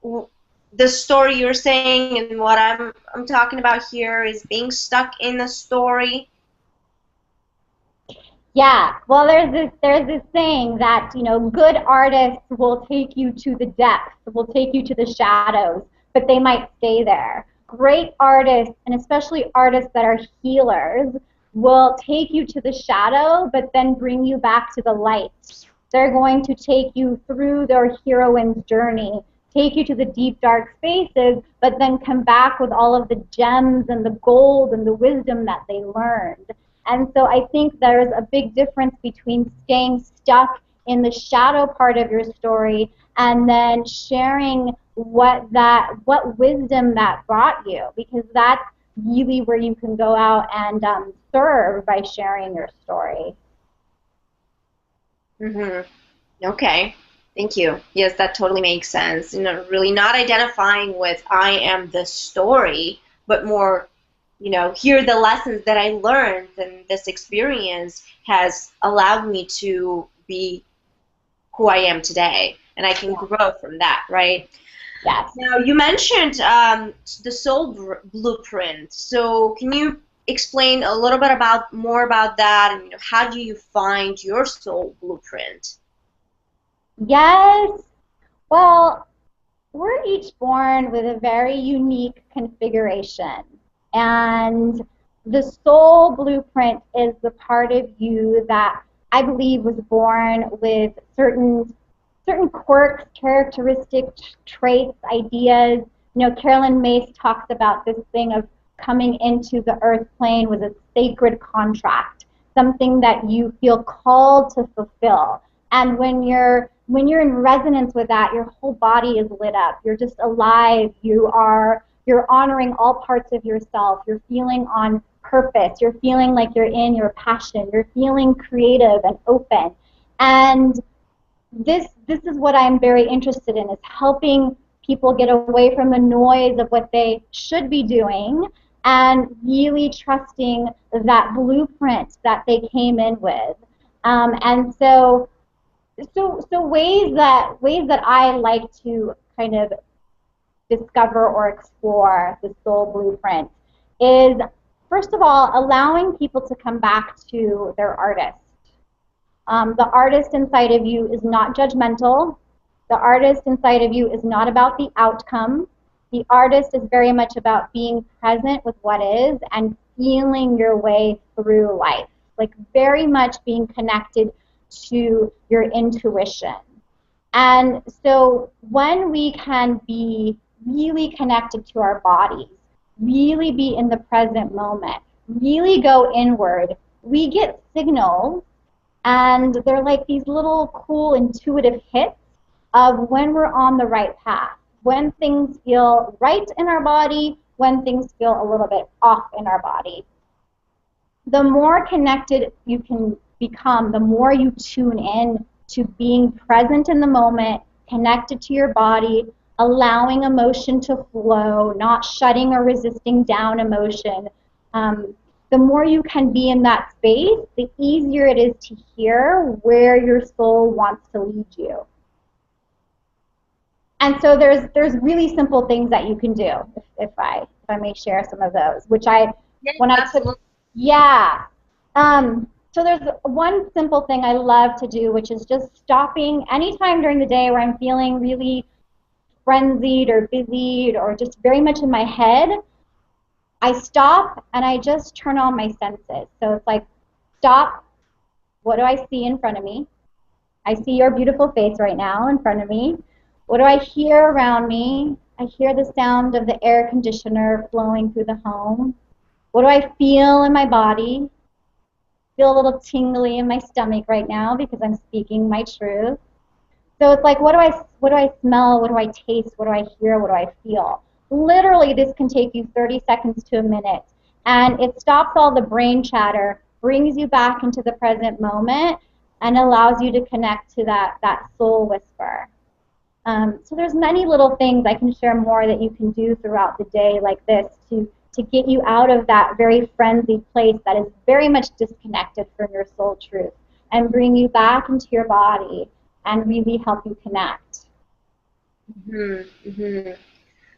the story you're saying and what I'm talking about here is being stuck in a story? Yeah, well, there's this saying that good artists will take you to the depths, will take you to the shadows, but they might stay there. Great artists, and especially artists that are healers, will take you to the shadow, but then bring you back to the light. They're going to take you through their heroine's journey, take you to the deep, dark spaces, but then come back with all of the gems and the gold and the wisdom that they learned. And so I think there's a big difference between staying stuck in the shadow part of your story and then sharing what wisdom that brought you, because that's really where you can go out and serve by sharing your story. Okay, thank you. Yes, that totally makes sense. Really not identifying with I am the story, but more here the lessons that I learned, and this experience has allowed me to be who I am today, and I can grow from that, right? Yes. Now, you mentioned the soul blueprint. So, can you explain a little bit about more about that, and how do you find your soul blueprint? Yes. Well, we're each born with a very unique configuration. And the soul blueprint is the part of you that I believe was born with certain quirks, characteristics, traits, ideas. Carolyn Mace talks about this thing of coming into the earth plane with a sacred contract, something that you feel called to fulfill. And when you're in resonance with that, your whole body is lit up. You're just alive. You're honoring all parts of yourself. You're feeling on purpose. You're feeling like you're in your passion. You're feeling creative and open. And this is what I'm very interested in, is helping people get away from the noise of what they should be doing and really trusting that blueprint that they came in with. And so ways that I like to kind of discover or explore the soul blueprint is, first of all, allowing people to come back to their artist. The artist inside of you is not judgmental. The artist inside of you is not about the outcome. The artist is very much about being present with what is and feeling your way through life, like very much being connected to your intuition. And so when we can be really connected to our bodies, really be in the present moment, really go inward, we get signals, and they're like these little cool intuitive hits of when we're on the right path, when things feel right in our body, when things feel a little bit off in our body. The more connected you can become, the more you tune in to being present in the moment, connected to your body, allowing emotion to flow, not shutting or resisting down emotion. The more you can be in that space, the easier it is to hear where your soul wants to lead you. And so there's really simple things that you can do, if I may share some of those, which Yeah, when I took, absolutely. yeah. So there's one simple thing I love to do, which is just stopping anytime during the day where I'm feeling really frenzied or busied or just very much in my head. I stop and I just turn on my senses. So it's like, stop. What do I see in front of me? I see your beautiful face right now in front of me. What do I hear around me? I hear the sound of the air conditioner flowing through the home. What do I feel in my body? Feel a little tingly in my stomach right now because I'm speaking my truth. So it's like, what do I smell? What do I taste? What do I hear? What do I feel? Literally, this can take you 30 seconds to a minute, and it stops all the brain chatter, brings you back into the present moment, and allows you to connect to that soul whisper. So there's many little things I can share more that you can do throughout the day like this to get you out of that very frenzied place that is very much disconnected from your soul truth and bring you back into your body and really help you connect. Mm-hmm.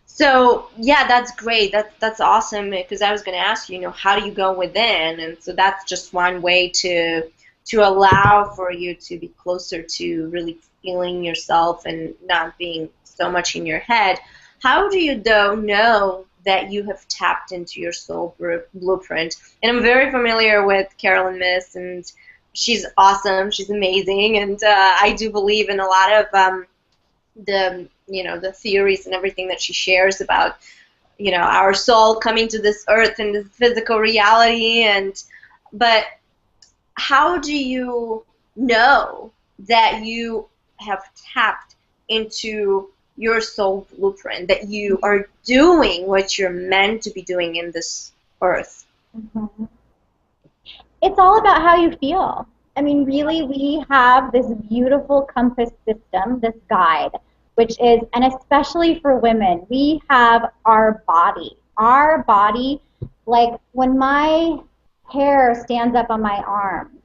So yeah, that's great. That's awesome because I was going to ask you, how do you go within? And so that's just one way to allow for you to be closer to really feeling yourself and not being so much in your head. How do you though know that you have tapped into your soul blueprint? And I'm very familiar with Carolyn Miss, and she's awesome. She's amazing, and I do believe in a lot of the theories and everything that she shares about our soul coming to this earth and this physical reality. And but how do you know that you have tapped into your soul blueprint, that you are doing what you're meant to be doing in this earth? Mm-hmm. It's all about how you feel. I mean, really, we have this beautiful compass system, this guide, which is, and especially for women, we have our body. Our body Like when my hair stands up on my arm,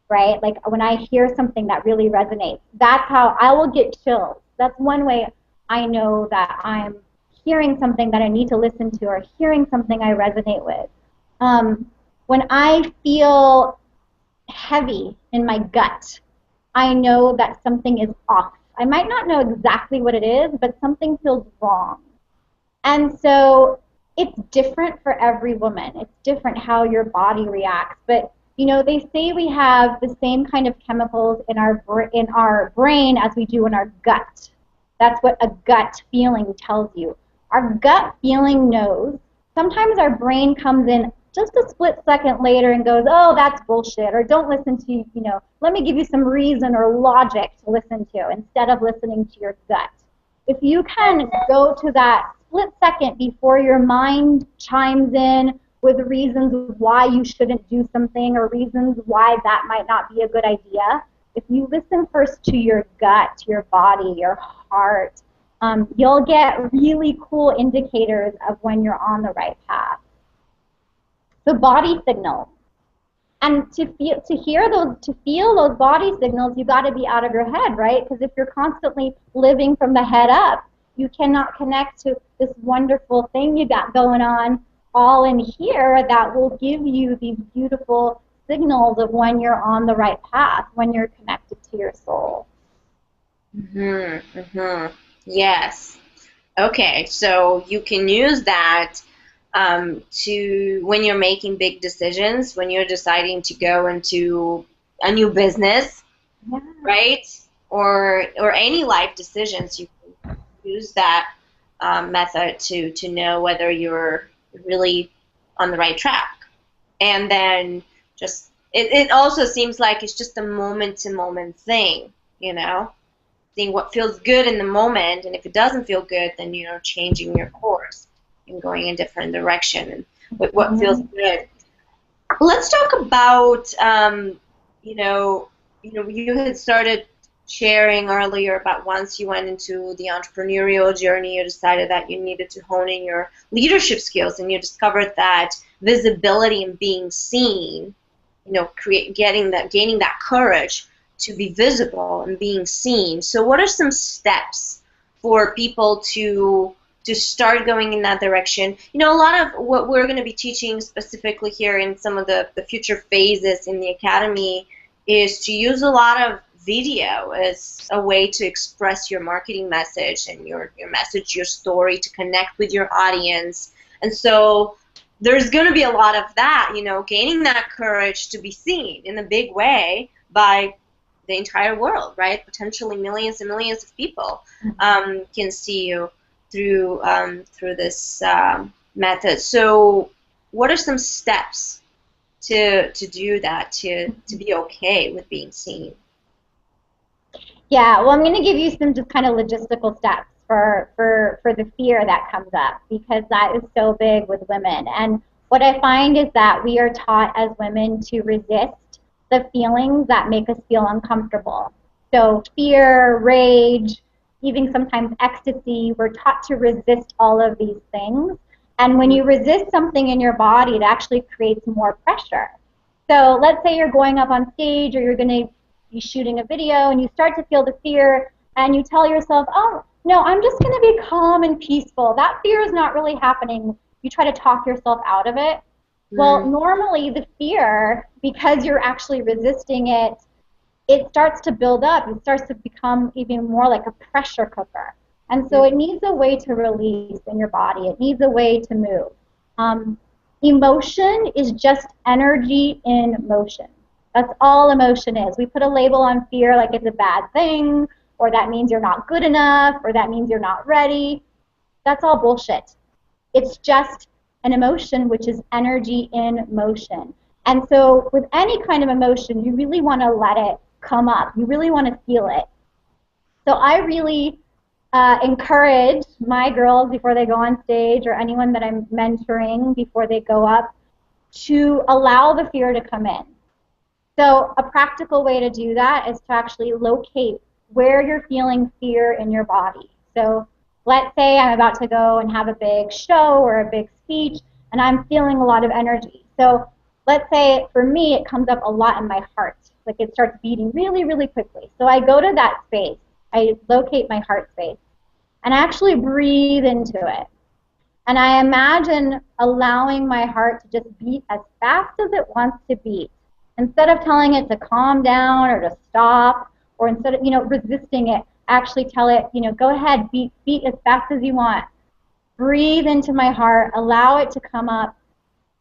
right? Like when I hear something that really resonates, that's how I will get chills. That's one way I know that I'm hearing something that I need to listen to or hearing something I resonate with. When I feel heavy in my gut, I know that something is off. I might not know exactly what it is, but something feels wrong. And so it's different for every woman. It's different how your body reacts. But they say we have the same kind of chemicals in our brain as we do in our gut. That's what a gut feeling tells you. Our gut feeling knows. Sometimes our brain comes in just a split second later and goes, oh, that's bullshit, or don't listen to, let me give you some reason or logic to listen to instead of listening to your gut. If you can go to that split second before your mind chimes in with reasons why you shouldn't do something or reasons why that might not be a good idea, if you listen first to your gut, your body, your heart, you'll get really cool indicators of when you're on the right path. So body signals. And to feel those body signals, you got to be out of your head, right? Because if you're constantly living from the head up, you cannot connect to this wonderful thing you got going on all in here that will give you these beautiful signals of when you're on the right path, when you're connected to your soul. Yes. Okay, so you can use that to when you're making big decisions, when you're deciding to go into a new business, Yeah. right? Or any life decisions, you can use that method to know whether you're really on the right track. And then just it also seems like it's just a moment to moment thing, seeing what feels good in the moment, and if it doesn't feel good, then you're changing your course and going in a different direction and with what feels good. Let's talk about you had started sharing earlier about once you went into the entrepreneurial journey, you decided that you needed to hone in your leadership skills, and you discovered that visibility and being seen, gaining that courage to be visible and being seen. So what are some steps for people to start going in that direction? A lot of what we're going to be teaching specifically here in some of the future phases in the academy is to use a lot of video as a way to express your marketing message and your message, your story, to connect with your audience. And so there's going to be a lot of that, gaining that courage to be seen in a big way by the entire world, right? Potentially millions and millions of people can see you through this method. So what are some steps to do that, to be okay with being seen? Yeah, well, I'm going to give you some just kind of logistical steps for the fear that comes up, because that is so big with women. And what I find is that we are taught as women to resist the feelings that make us feel uncomfortable. So fear, rage, even sometimes ecstasy, we're taught to resist all of these things. And when you resist something in your body, it actually creates more pressure. So let's say you're going up on stage, or you're going to be shooting a video, and you start to feel the fear, and you tell yourself, oh, no, I'm just going to be calm and peaceful. That fear is not really happening. You try to talk yourself out of it. Well, normally the fear, because you're actually resisting it, it starts to build up. It starts to become even more like a pressure cooker. And so it needs a way to release in your body. It needs a way to move. Emotion is just energy in motion. That's all emotion is. We put a label on fear like it's a bad thing, or that means you're not good enough, or that means you're not ready. That's all bullshit. It's just an emotion, which is energy in motion. And so with any kind of emotion, you really want to let it come up. You really want to feel it. So I really encourage my girls before they go on stage, or anyone that I'm mentoring before they go up, to allow the fear to come in. So a practical way to do that is to actually locate where you're feeling fear in your body. So let's say I'm about to go and have a big show or a big speech, and I'm feeling a lot of energy. So let's say for me it comes up a lot in my heart. Like it starts beating really, really quickly. So I go to that space. I locate my heart space and I actually breathe into it. And I imagine allowing my heart to just beat as fast as it wants to beat. Instead of telling it to calm down or to stop, or instead of, resisting it, actually tell it, go ahead, beat as fast as you want. Breathe into my heart, allow it to come up,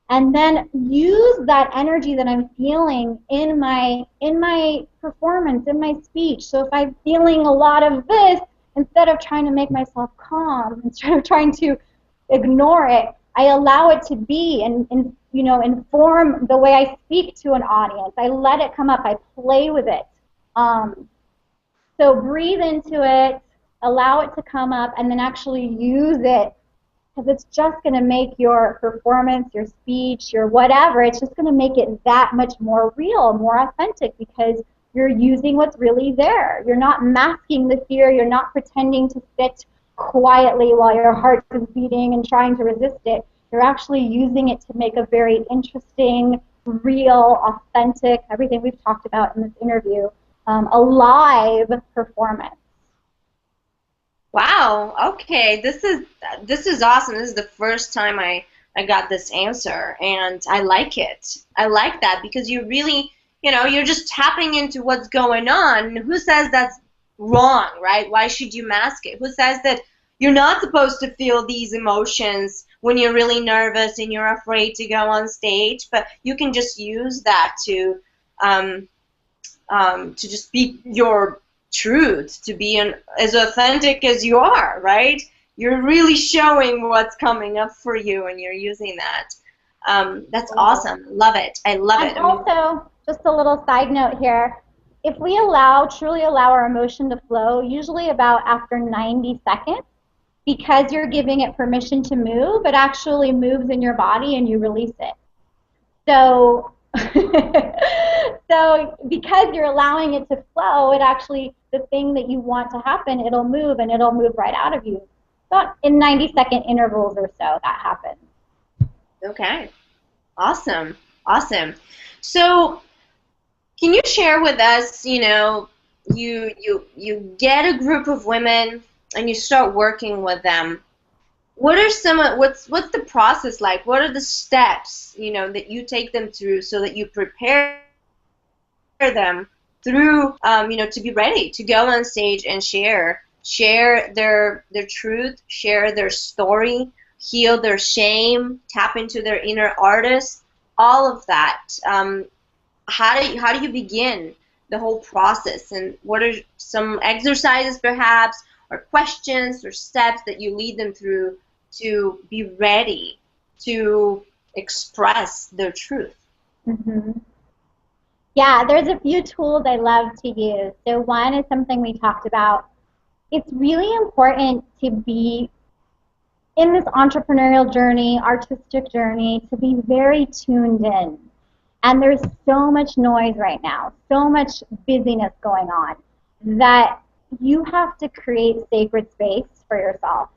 and then use that energy that I'm feeling in my performance, in my speech. So if I'm feeling a lot of this, instead of trying to make myself calm, instead of trying to ignore it, I allow it to be and inform the way I speak to an audience. I let it come up. I play with it. So breathe into it, allow it to come up, and then actually use it, because it's just going to make your performance, your speech, your whatever, it's just going to make it that much more real, more authentic, because you're using what's really there. You're not masking the fear. You're not pretending to sit quietly while your heart is beating and trying to resist it. You're actually using it to make a very interesting, real, authentic, everything we've talked about in this interview, a live performance. Wow. Okay. This is awesome. This is the first time I got this answer, and I like it. I like that because you really, you're just tapping into what's going on. Who says that's wrong, right? Why should you mask it? Who says that you're not supposed to feel these emotions when you're really nervous and you're afraid to go on stage? But you can just use that to just speak your truth, to be as authentic as you are, right? You're really showing what's coming up for you, and you're using that. That's awesome. Love it. I love it. And also, just a little side note here, if we truly allow our emotion to flow, usually about after 90 seconds, because you're giving it permission to move, it actually moves in your body and you release it. So, so because you're allowing it to flow, it actually, the thing that you want to happen, it'll move, and it'll move right out of you. About in 90-second intervals or so, that happens. Okay. Awesome. Awesome. So, can you share with us, you get a group of women and you start working with them. What are what's the process like? What are the steps, that you take them through so that you prepare them through, to be ready to go on stage and share their truth, share their story, heal their shame, tap into their inner artist, all of that. How do you begin the whole process, and what are some exercises perhaps, or questions or steps that you lead them through to be ready to express their truth? Mm-hmm. Yeah, there's a few tools I love to use. So one is something we talked about. It's really important to be in this entrepreneurial journey, artistic journey, to be very tuned in. And there's so much noise right now, so much busyness going on, that you have to create sacred space for yourself.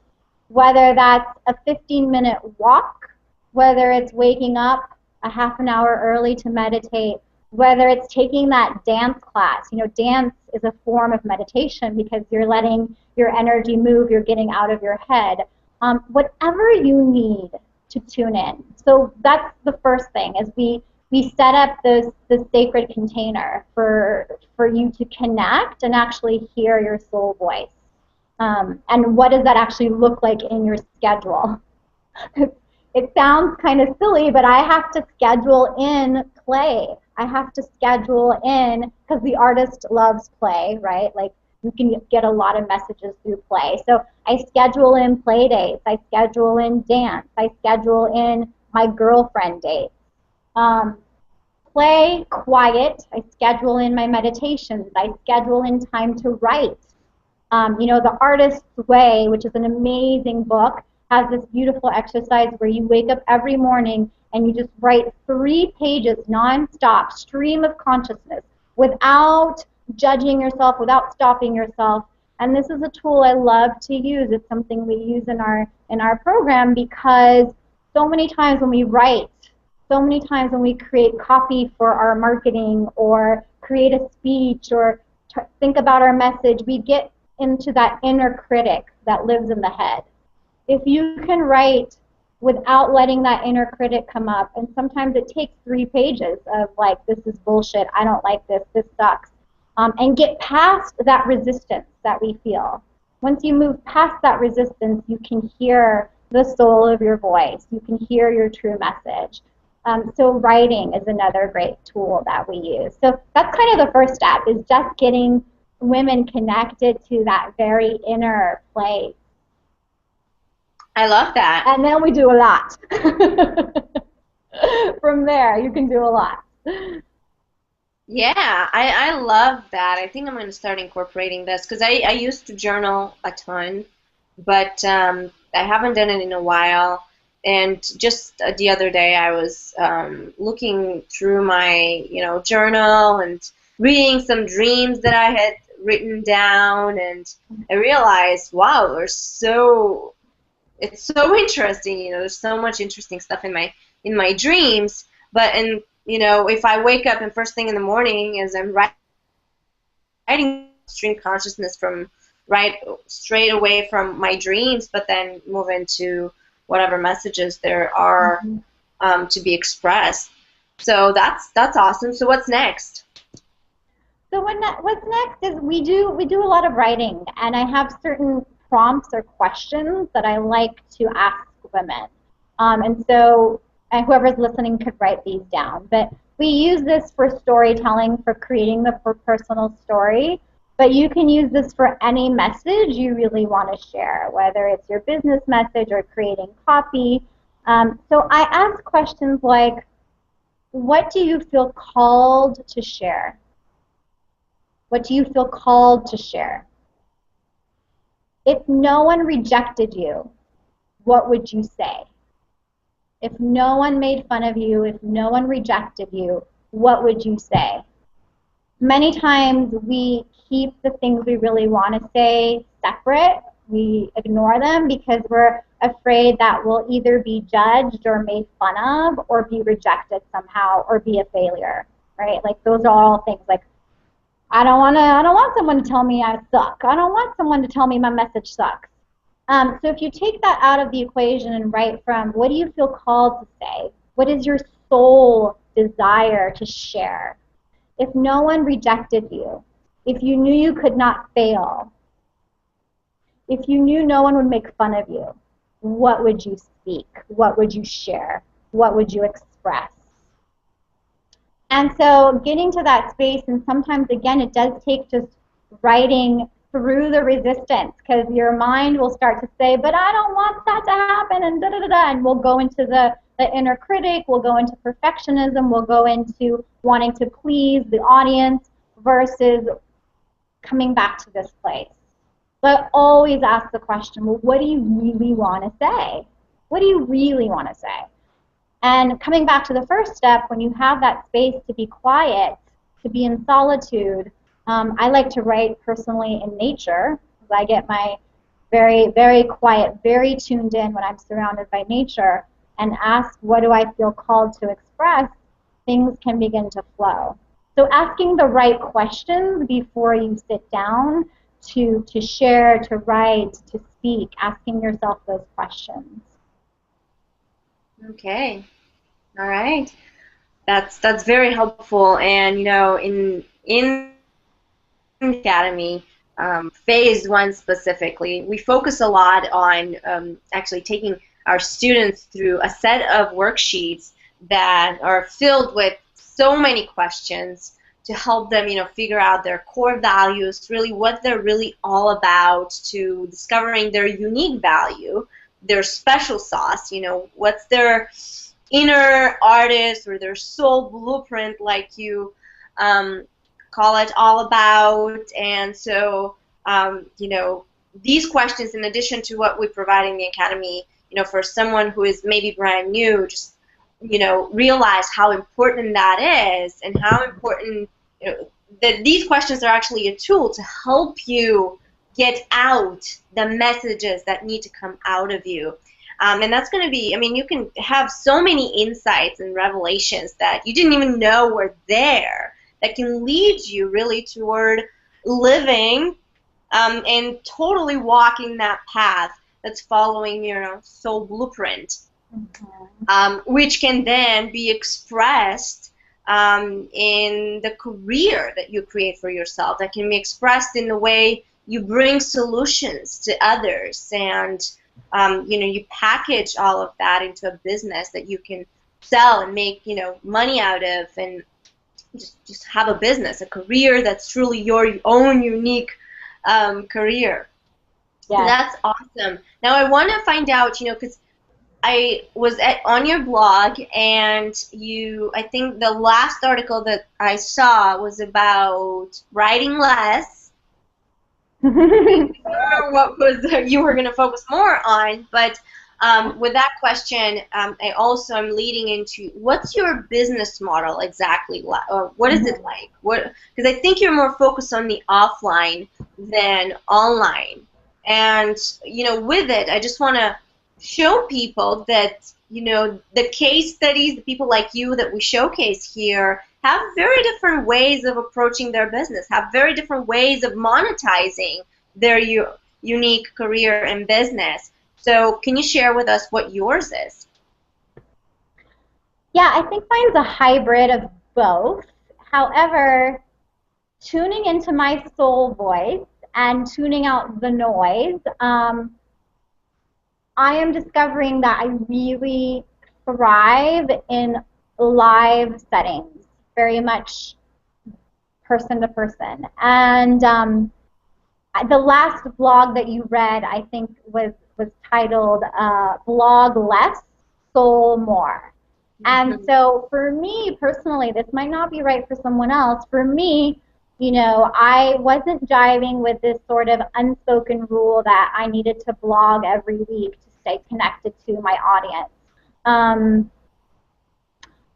Whether that's a 15-minute walk, whether it's waking up a half an hour early to meditate, whether it's taking that dance class. Dance is a form of meditation because you're letting your energy move, you're getting out of your head. Whatever you need to tune in. So that's the first thing, is we set up the sacred container for you to connect and actually hear your soul voice. And what does that actually look like in your schedule? It sounds kind of silly, but I have to schedule in play. I have to schedule in, because the artist loves play, right? Like, you can get a lot of messages through play. So I schedule in play dates. I schedule in dance. I schedule in my girlfriend dates. Play, quiet. I schedule in my meditations. I schedule in time to write. The Artist's Way, which is an amazing book, has this beautiful exercise where you wake up every morning and you just write 3 pages nonstop, stream of consciousness, without judging yourself, without stopping yourself. And this is a tool I love to use. It's something we use in our program, because so many times when we write, so many times when we create copy for our marketing or create a speech or think about our message, we get into that inner critic that lives in the head. If you can write without letting that inner critic come up, and sometimes it takes 3 pages of like, this is bullshit, I don't like this sucks, and get past that resistance that we feel. Once you move past that resistance, you can hear the soul of your voice. You can hear your true message. So writing is another great tool that we use. So that's kind of the first step, is just getting women connected to that very inner place. I love that. And then we do a lot. From there, you can do a lot. Yeah, I love that. I think I'm going to start incorporating this because I used to journal a ton, but I haven't done it in a while. And just the other day, I was looking through my, journal and reading some dreams that I had written down, and I realized, wow, it's so interesting. There's so much interesting stuff in my dreams. But if I wake up and first thing in the morning as I'm writing stream consciousness from right straight away from my dreams, but then move into whatever messages there are to be expressed. So that's awesome. So what's next? So what's next is we do a lot of writing, and I have certain prompts or questions that I like to ask women. And so whoever's listening could write these down. But we use this for storytelling, for creating the personal story. But you can use this for any message you really want to share, whether it's your business message or creating copy. So I ask questions like, what do you feel called to share? What do you feel called to share? If no one rejected you, what would you say? If no one made fun of you, if no one rejected you, what would you say? Many times we keep the things we really want to say separate. We ignore them because we're afraid that we'll either be judged or made fun of or be rejected somehow or be a failure, right? Like those are all things like, I don't want someone to tell me I suck. I don't want someone to tell me my message sucks. So if you take that out of the equation and write from, what do you feel called to say? What is your soul desire to share? If no one rejected you, if you knew you could not fail, if you knew no one would make fun of you, what would you speak? What would you share? What would you express? And so getting to that space, and sometimes, again, it does take just writing through the resistance, because your mind will start to say, but I don't want that to happen, and da-da-da-da, and we'll go into the inner critic, we'll go into perfectionism, we'll go into wanting to please the audience versus coming back to this place. But always ask the question, well, what do you really want to say? What do you really want to say? And coming back to the first step, when you have that space to be quiet, to be in solitude, I like to write personally in nature, because I get my very, very quiet, very tuned in when I'm surrounded by nature, and ask, what do I feel called to express? Things can begin to flow. So asking the right questions before you sit down to share, to write, to speak, asking yourself those questions. Okay. All right. That's very helpful. And in the academy, phase 1 specifically, we focus a lot on actually taking our students through a set of worksheets that are filled with so many questions to help them, figure out their core values, really what they're really all about, to discovering their unique value, their special sauce, what's their inner artist or their soul blueprint, like you call it, all about. And so, these questions, in addition to what we provide in the academy, for someone who is maybe brand new, just, realize how important that is, and how important, that these questions are actually a tool to help you get out the messages that need to come out of you. And that's going to be, I mean, you can have so many insights and revelations that you didn't even know were there that can lead you really toward living and totally walking that path that's following your soul blueprint, which can then be expressed in the career that you create for yourself, that can be expressed in the way you bring solutions to others, and you package all of that into a business that you can sell and make money out of, and just have a business, a career that's truly your own unique career. Yes. That's awesome. Now I want to find out, because I was on your blog, and I think the last article that I saw was about writing less. What was you were going to focus more on, but with that question, I also am leading into what's your business model exactly, or what is it like? Because I think you're more focused on the offline than online, and with it, I just want to show people that the case studies, the people like you that we showcase here, have very different ways of approaching their business, have very different ways of monetizing their unique career and business. So can you share with us what yours is? Yeah, I think mine's a hybrid of both. However, tuning into my soul voice and tuning out the noise, I am discovering that I really thrive in live settings, very much person to person. And the last blog that you read, I think, was titled Blog Less, Soul More. And so for me personally, this might not be right for someone else. For me, I wasn't jiving with this sort of unspoken rule that I needed to blog every week to stay connected to my audience.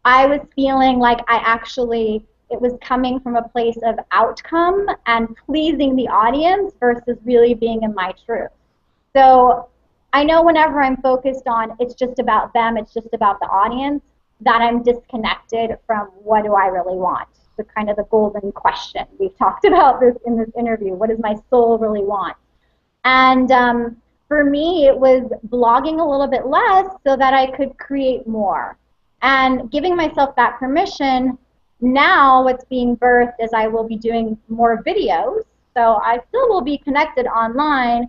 I was feeling like it was coming from a place of outcome and pleasing the audience versus really being in my truth. So I know whenever I'm focused on it's just about them, it's just about the audience, that I'm disconnected from what do I really want. The kind of the golden question. We've talked about this in this interview. What does my soul really want? And for me, it was blogging a little bit less so that I could create more. And giving myself that permission, now what's being birthed is I will be doing more videos. So I still will be connected online,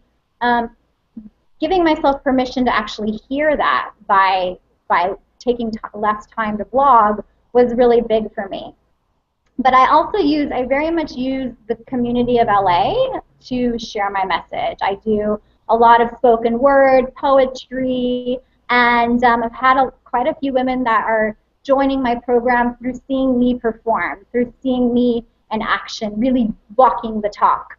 giving myself permission to actually hear that by taking less time to blog was really big for me. But I very much use the community of LA to share my message. I do a lot of spoken word, poetry, and I've had quite a few women that are joining my program through seeing me perform, through seeing me in action, really walking the talk.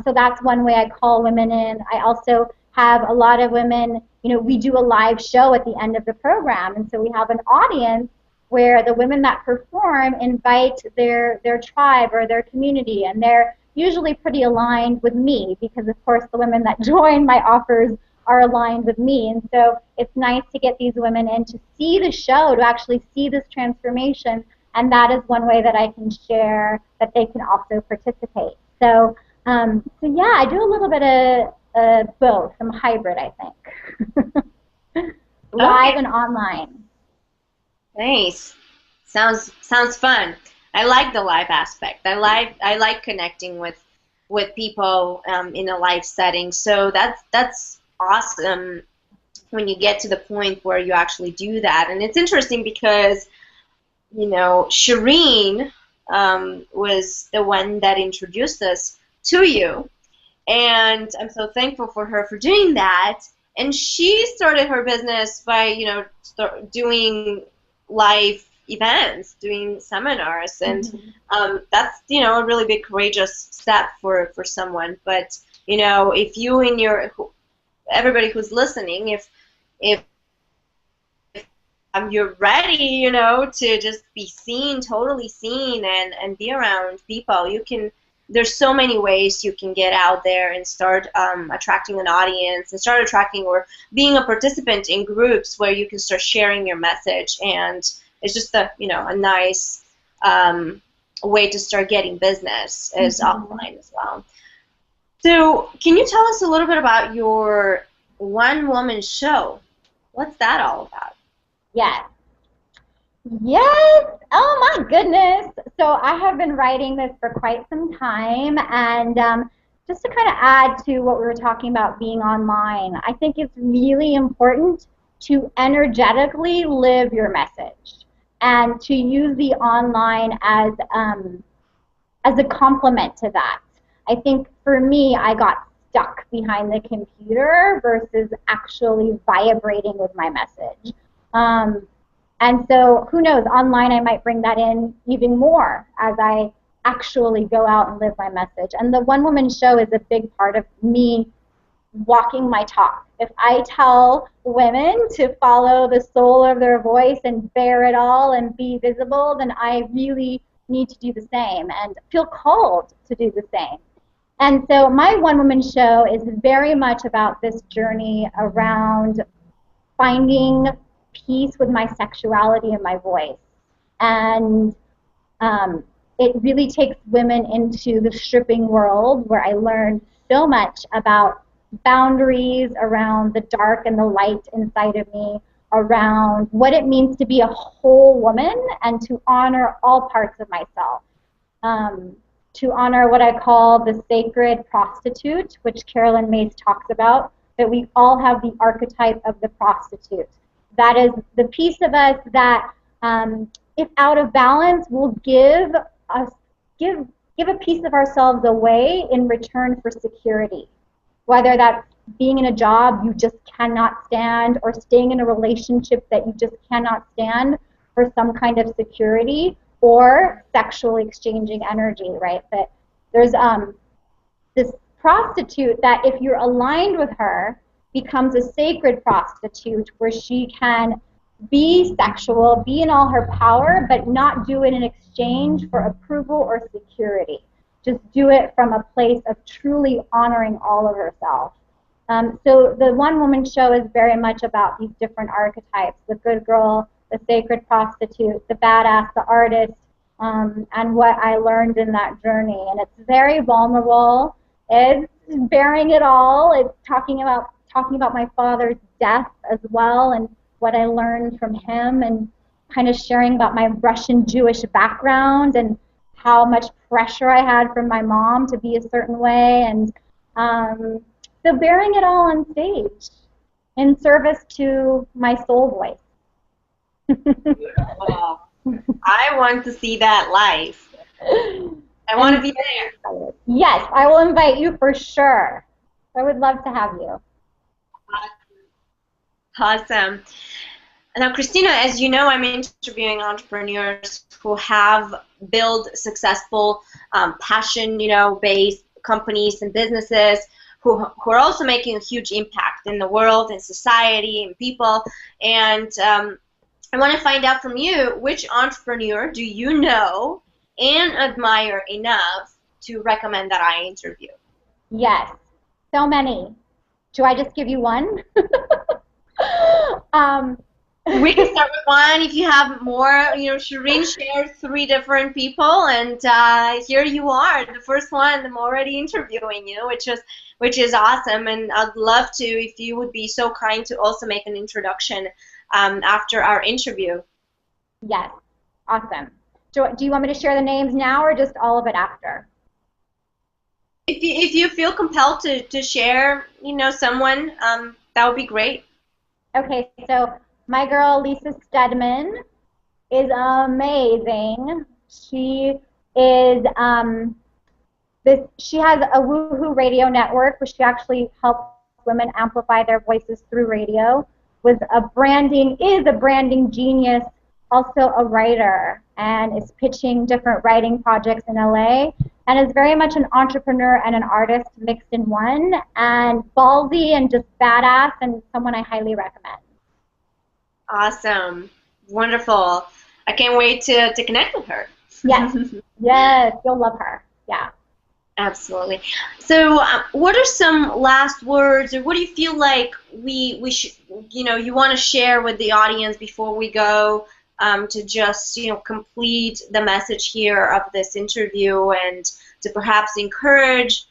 So that's one way I call women in. I also have a lot of women, we do a live show at the end of the program, and so we have an audience where the women that perform invite their tribe or their community, and they're usually pretty aligned with me because, of course, the women that join my offers are aligned with me. And so it's nice to get these women in to see the show, to actually see this transformation, and that is one way that I can share that they can also participate. So yeah, I do a little bit of both. I'm hybrid, I think. Live and online. Nice. Sounds fun. I like the live aspect. I like connecting with people in a live setting. So that's awesome when you get to the point where you actually do that. And it's interesting because Shireen was the one that introduced us to you, and I'm so thankful for her for doing that. And she started her business by doing live events, doing seminars, and that's a really big courageous step for someone. But if you and everybody who's listening, if you're ready, to just be seen, totally seen, and be around people, you can there's so many ways you can get out there and start attracting an audience and start attracting or being a participant in groups where you can start sharing your message. And it's just a nice way to start getting business is offline as well. So can you tell us a little bit about your one-woman show? What's that all about? Yes. Yes. Oh my goodness. So I have been writing this for quite some time, and just to kind of add to what we were talking about being online, I think it's really important to energetically live your message and to use the online as a complement to that. I think for me, I got stuck behind the computer versus actually vibrating with my message. And so who knows, online I might bring that in even more as I actually go out and live my message. And the one woman show is a big part of me walking my talk. If I tell women to follow the soul of their voice and bear it all and be visible, then I really need to do the same and feel called to do the same. And so my one woman show is very much about this journey around finding peace with my sexuality and my voice. And it really takes women into the stripping world where I learned so much about boundaries, around the dark and the light inside of me, around what it means to be a whole woman and to honor all parts of myself. To honor what I call the sacred prostitute, which Carolyn Mays talks about, that we all have the archetype of the prostitute. That is the piece of us that, if out of balance, will give a piece of ourselves away in return for security. Whether that's being in a job you just cannot stand, or staying in a relationship that you just cannot stand for some kind of security, or sexually exchanging energy, right? But there's this prostitute that, if you're aligned with her, becomes a sacred prostitute where she can be sexual, be in all her power, but not do it in exchange for approval or security. Just do it from a place of truly honoring all of herself. So the one woman show is very much about these different archetypes: the good girl, the sacred prostitute, the badass, the artist, and what I learned in that journey. And it's very vulnerable. It's bearing it all. It's talking about my father's death as well, and what I learned from him, and kind of sharing about my Russian Jewish background and how much pressure I had from my mom to be a certain way, and so bearing it all on stage in service to my soul voice. Beautiful. I want to see that live. I want to be there. Yes, I will invite you for sure. I would love to have you. Awesome. Now, Christina, as you know, I'm interviewing entrepreneurs who have built successful, passion-based companies and businesses, who are also making a huge impact in the world, in society, in people. And I want to find out from you, which entrepreneur do you know and admire enough to recommend that I interview? Yes, so many. Do I just give you one? We can start with one. If you have more, Shireen shared 3 different people, and here you are, the first one. I'm already interviewing you, which is awesome. And I'd love to, if you would be so kind, to also make an introduction after our interview. Yes, awesome. Do you want me to share the names now, or just all of it after? If you feel compelled to share, someone, that would be great. Okay, so my girl Lisa Stedman is amazing. She is she has a Woohoo radio network where she actually helps women amplify their voices through radio. Is a branding genius, also a writer, and is pitching different writing projects in LA, and is very much an entrepreneur and an artist mixed in one, and ballsy and just badass, and someone I highly recommend. Awesome. Wonderful. I can't wait to connect with her. Yes. Yes, you'll love her. Yeah. Absolutely. So, what are some last words, or what do you feel like we should, you want to share with the audience before we go, to just, complete the message here of this interview and to perhaps encourage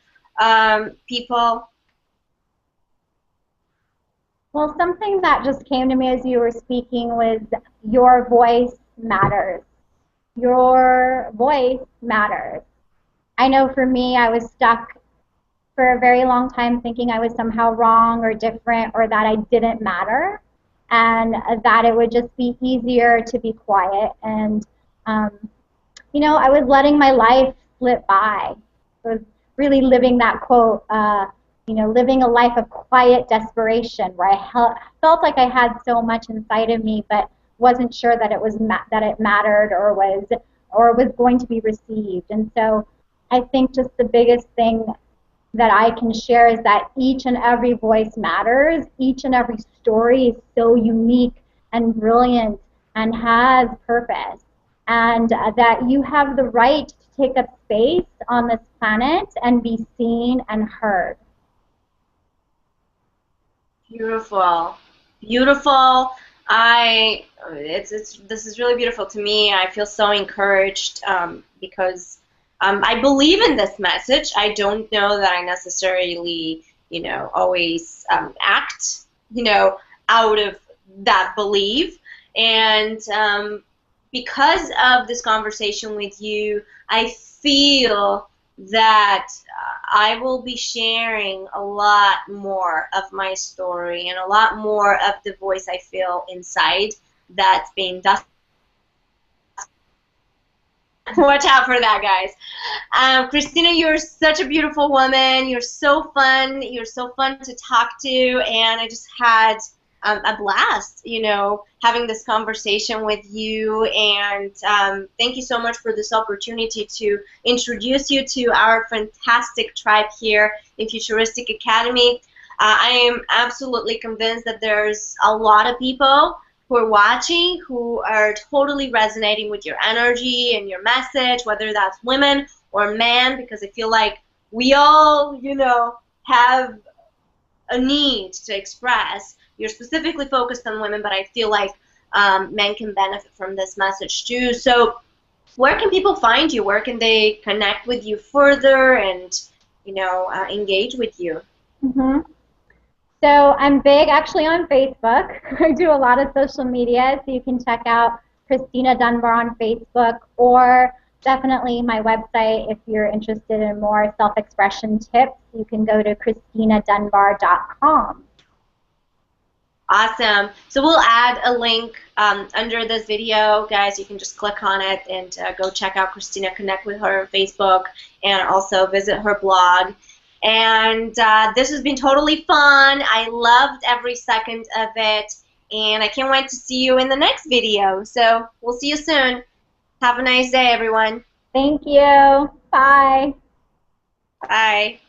people? Well, something that just came to me as you were speaking was your voice matters. Your voice matters. I know for me, I was stuck for a very long time thinking I was somehow wrong or different or that I didn't matter and that it would just be easier to be quiet. And, um, I was letting my life slip by. I was really living that quote, living a life of quiet desperation where I felt like I had so much inside of me but wasn't sure that that it mattered or was going to be received. And so I think just the biggest thing that I can share is that each and every voice matters. Each and every story is so unique and brilliant and has purpose. And that you have the right to take up space on this planet and be seen and heard. Beautiful, beautiful. It's this is really beautiful to me. I feel so encouraged, because I believe in this message. I don't know that I necessarily, always act, out of that belief. And because of this conversation with you, I feel that I will be sharing a lot more of my story and a lot more of the voice I feel inside that's being dusted. Watch out for that, guys. Christina, you're such a beautiful woman. You're so fun. You're so fun to talk to, and I just had a blast, having this conversation with you. And thank you so much for this opportunity to introduce you to our fantastic tribe here in Futuristic Academy. I am absolutely convinced that there's a lot of people who are watching who are totally resonating with your energy and your message, whether that's women or men, because I feel like we all, have a need to express. You're specifically focused on women, but I feel like men can benefit from this message too. So where can people find you? Where can they connect with you further and, engage with you? Mm-hmm. So I'm big actually on Facebook. I do a lot of social media, so you can check out Christina Dunbar on Facebook, or definitely my website if you're interested in more self-expression tips. You can go to ChristinaDunbar.com. Awesome. So we'll add a link under this video, guys. You can just click on it and go check out Christina, connect with her on Facebook, and also visit her blog. And this has been totally fun. I loved every second of it, and I can't wait to see you in the next video. So we'll see you soon. Have a nice day, everyone. Thank you. Bye. Bye.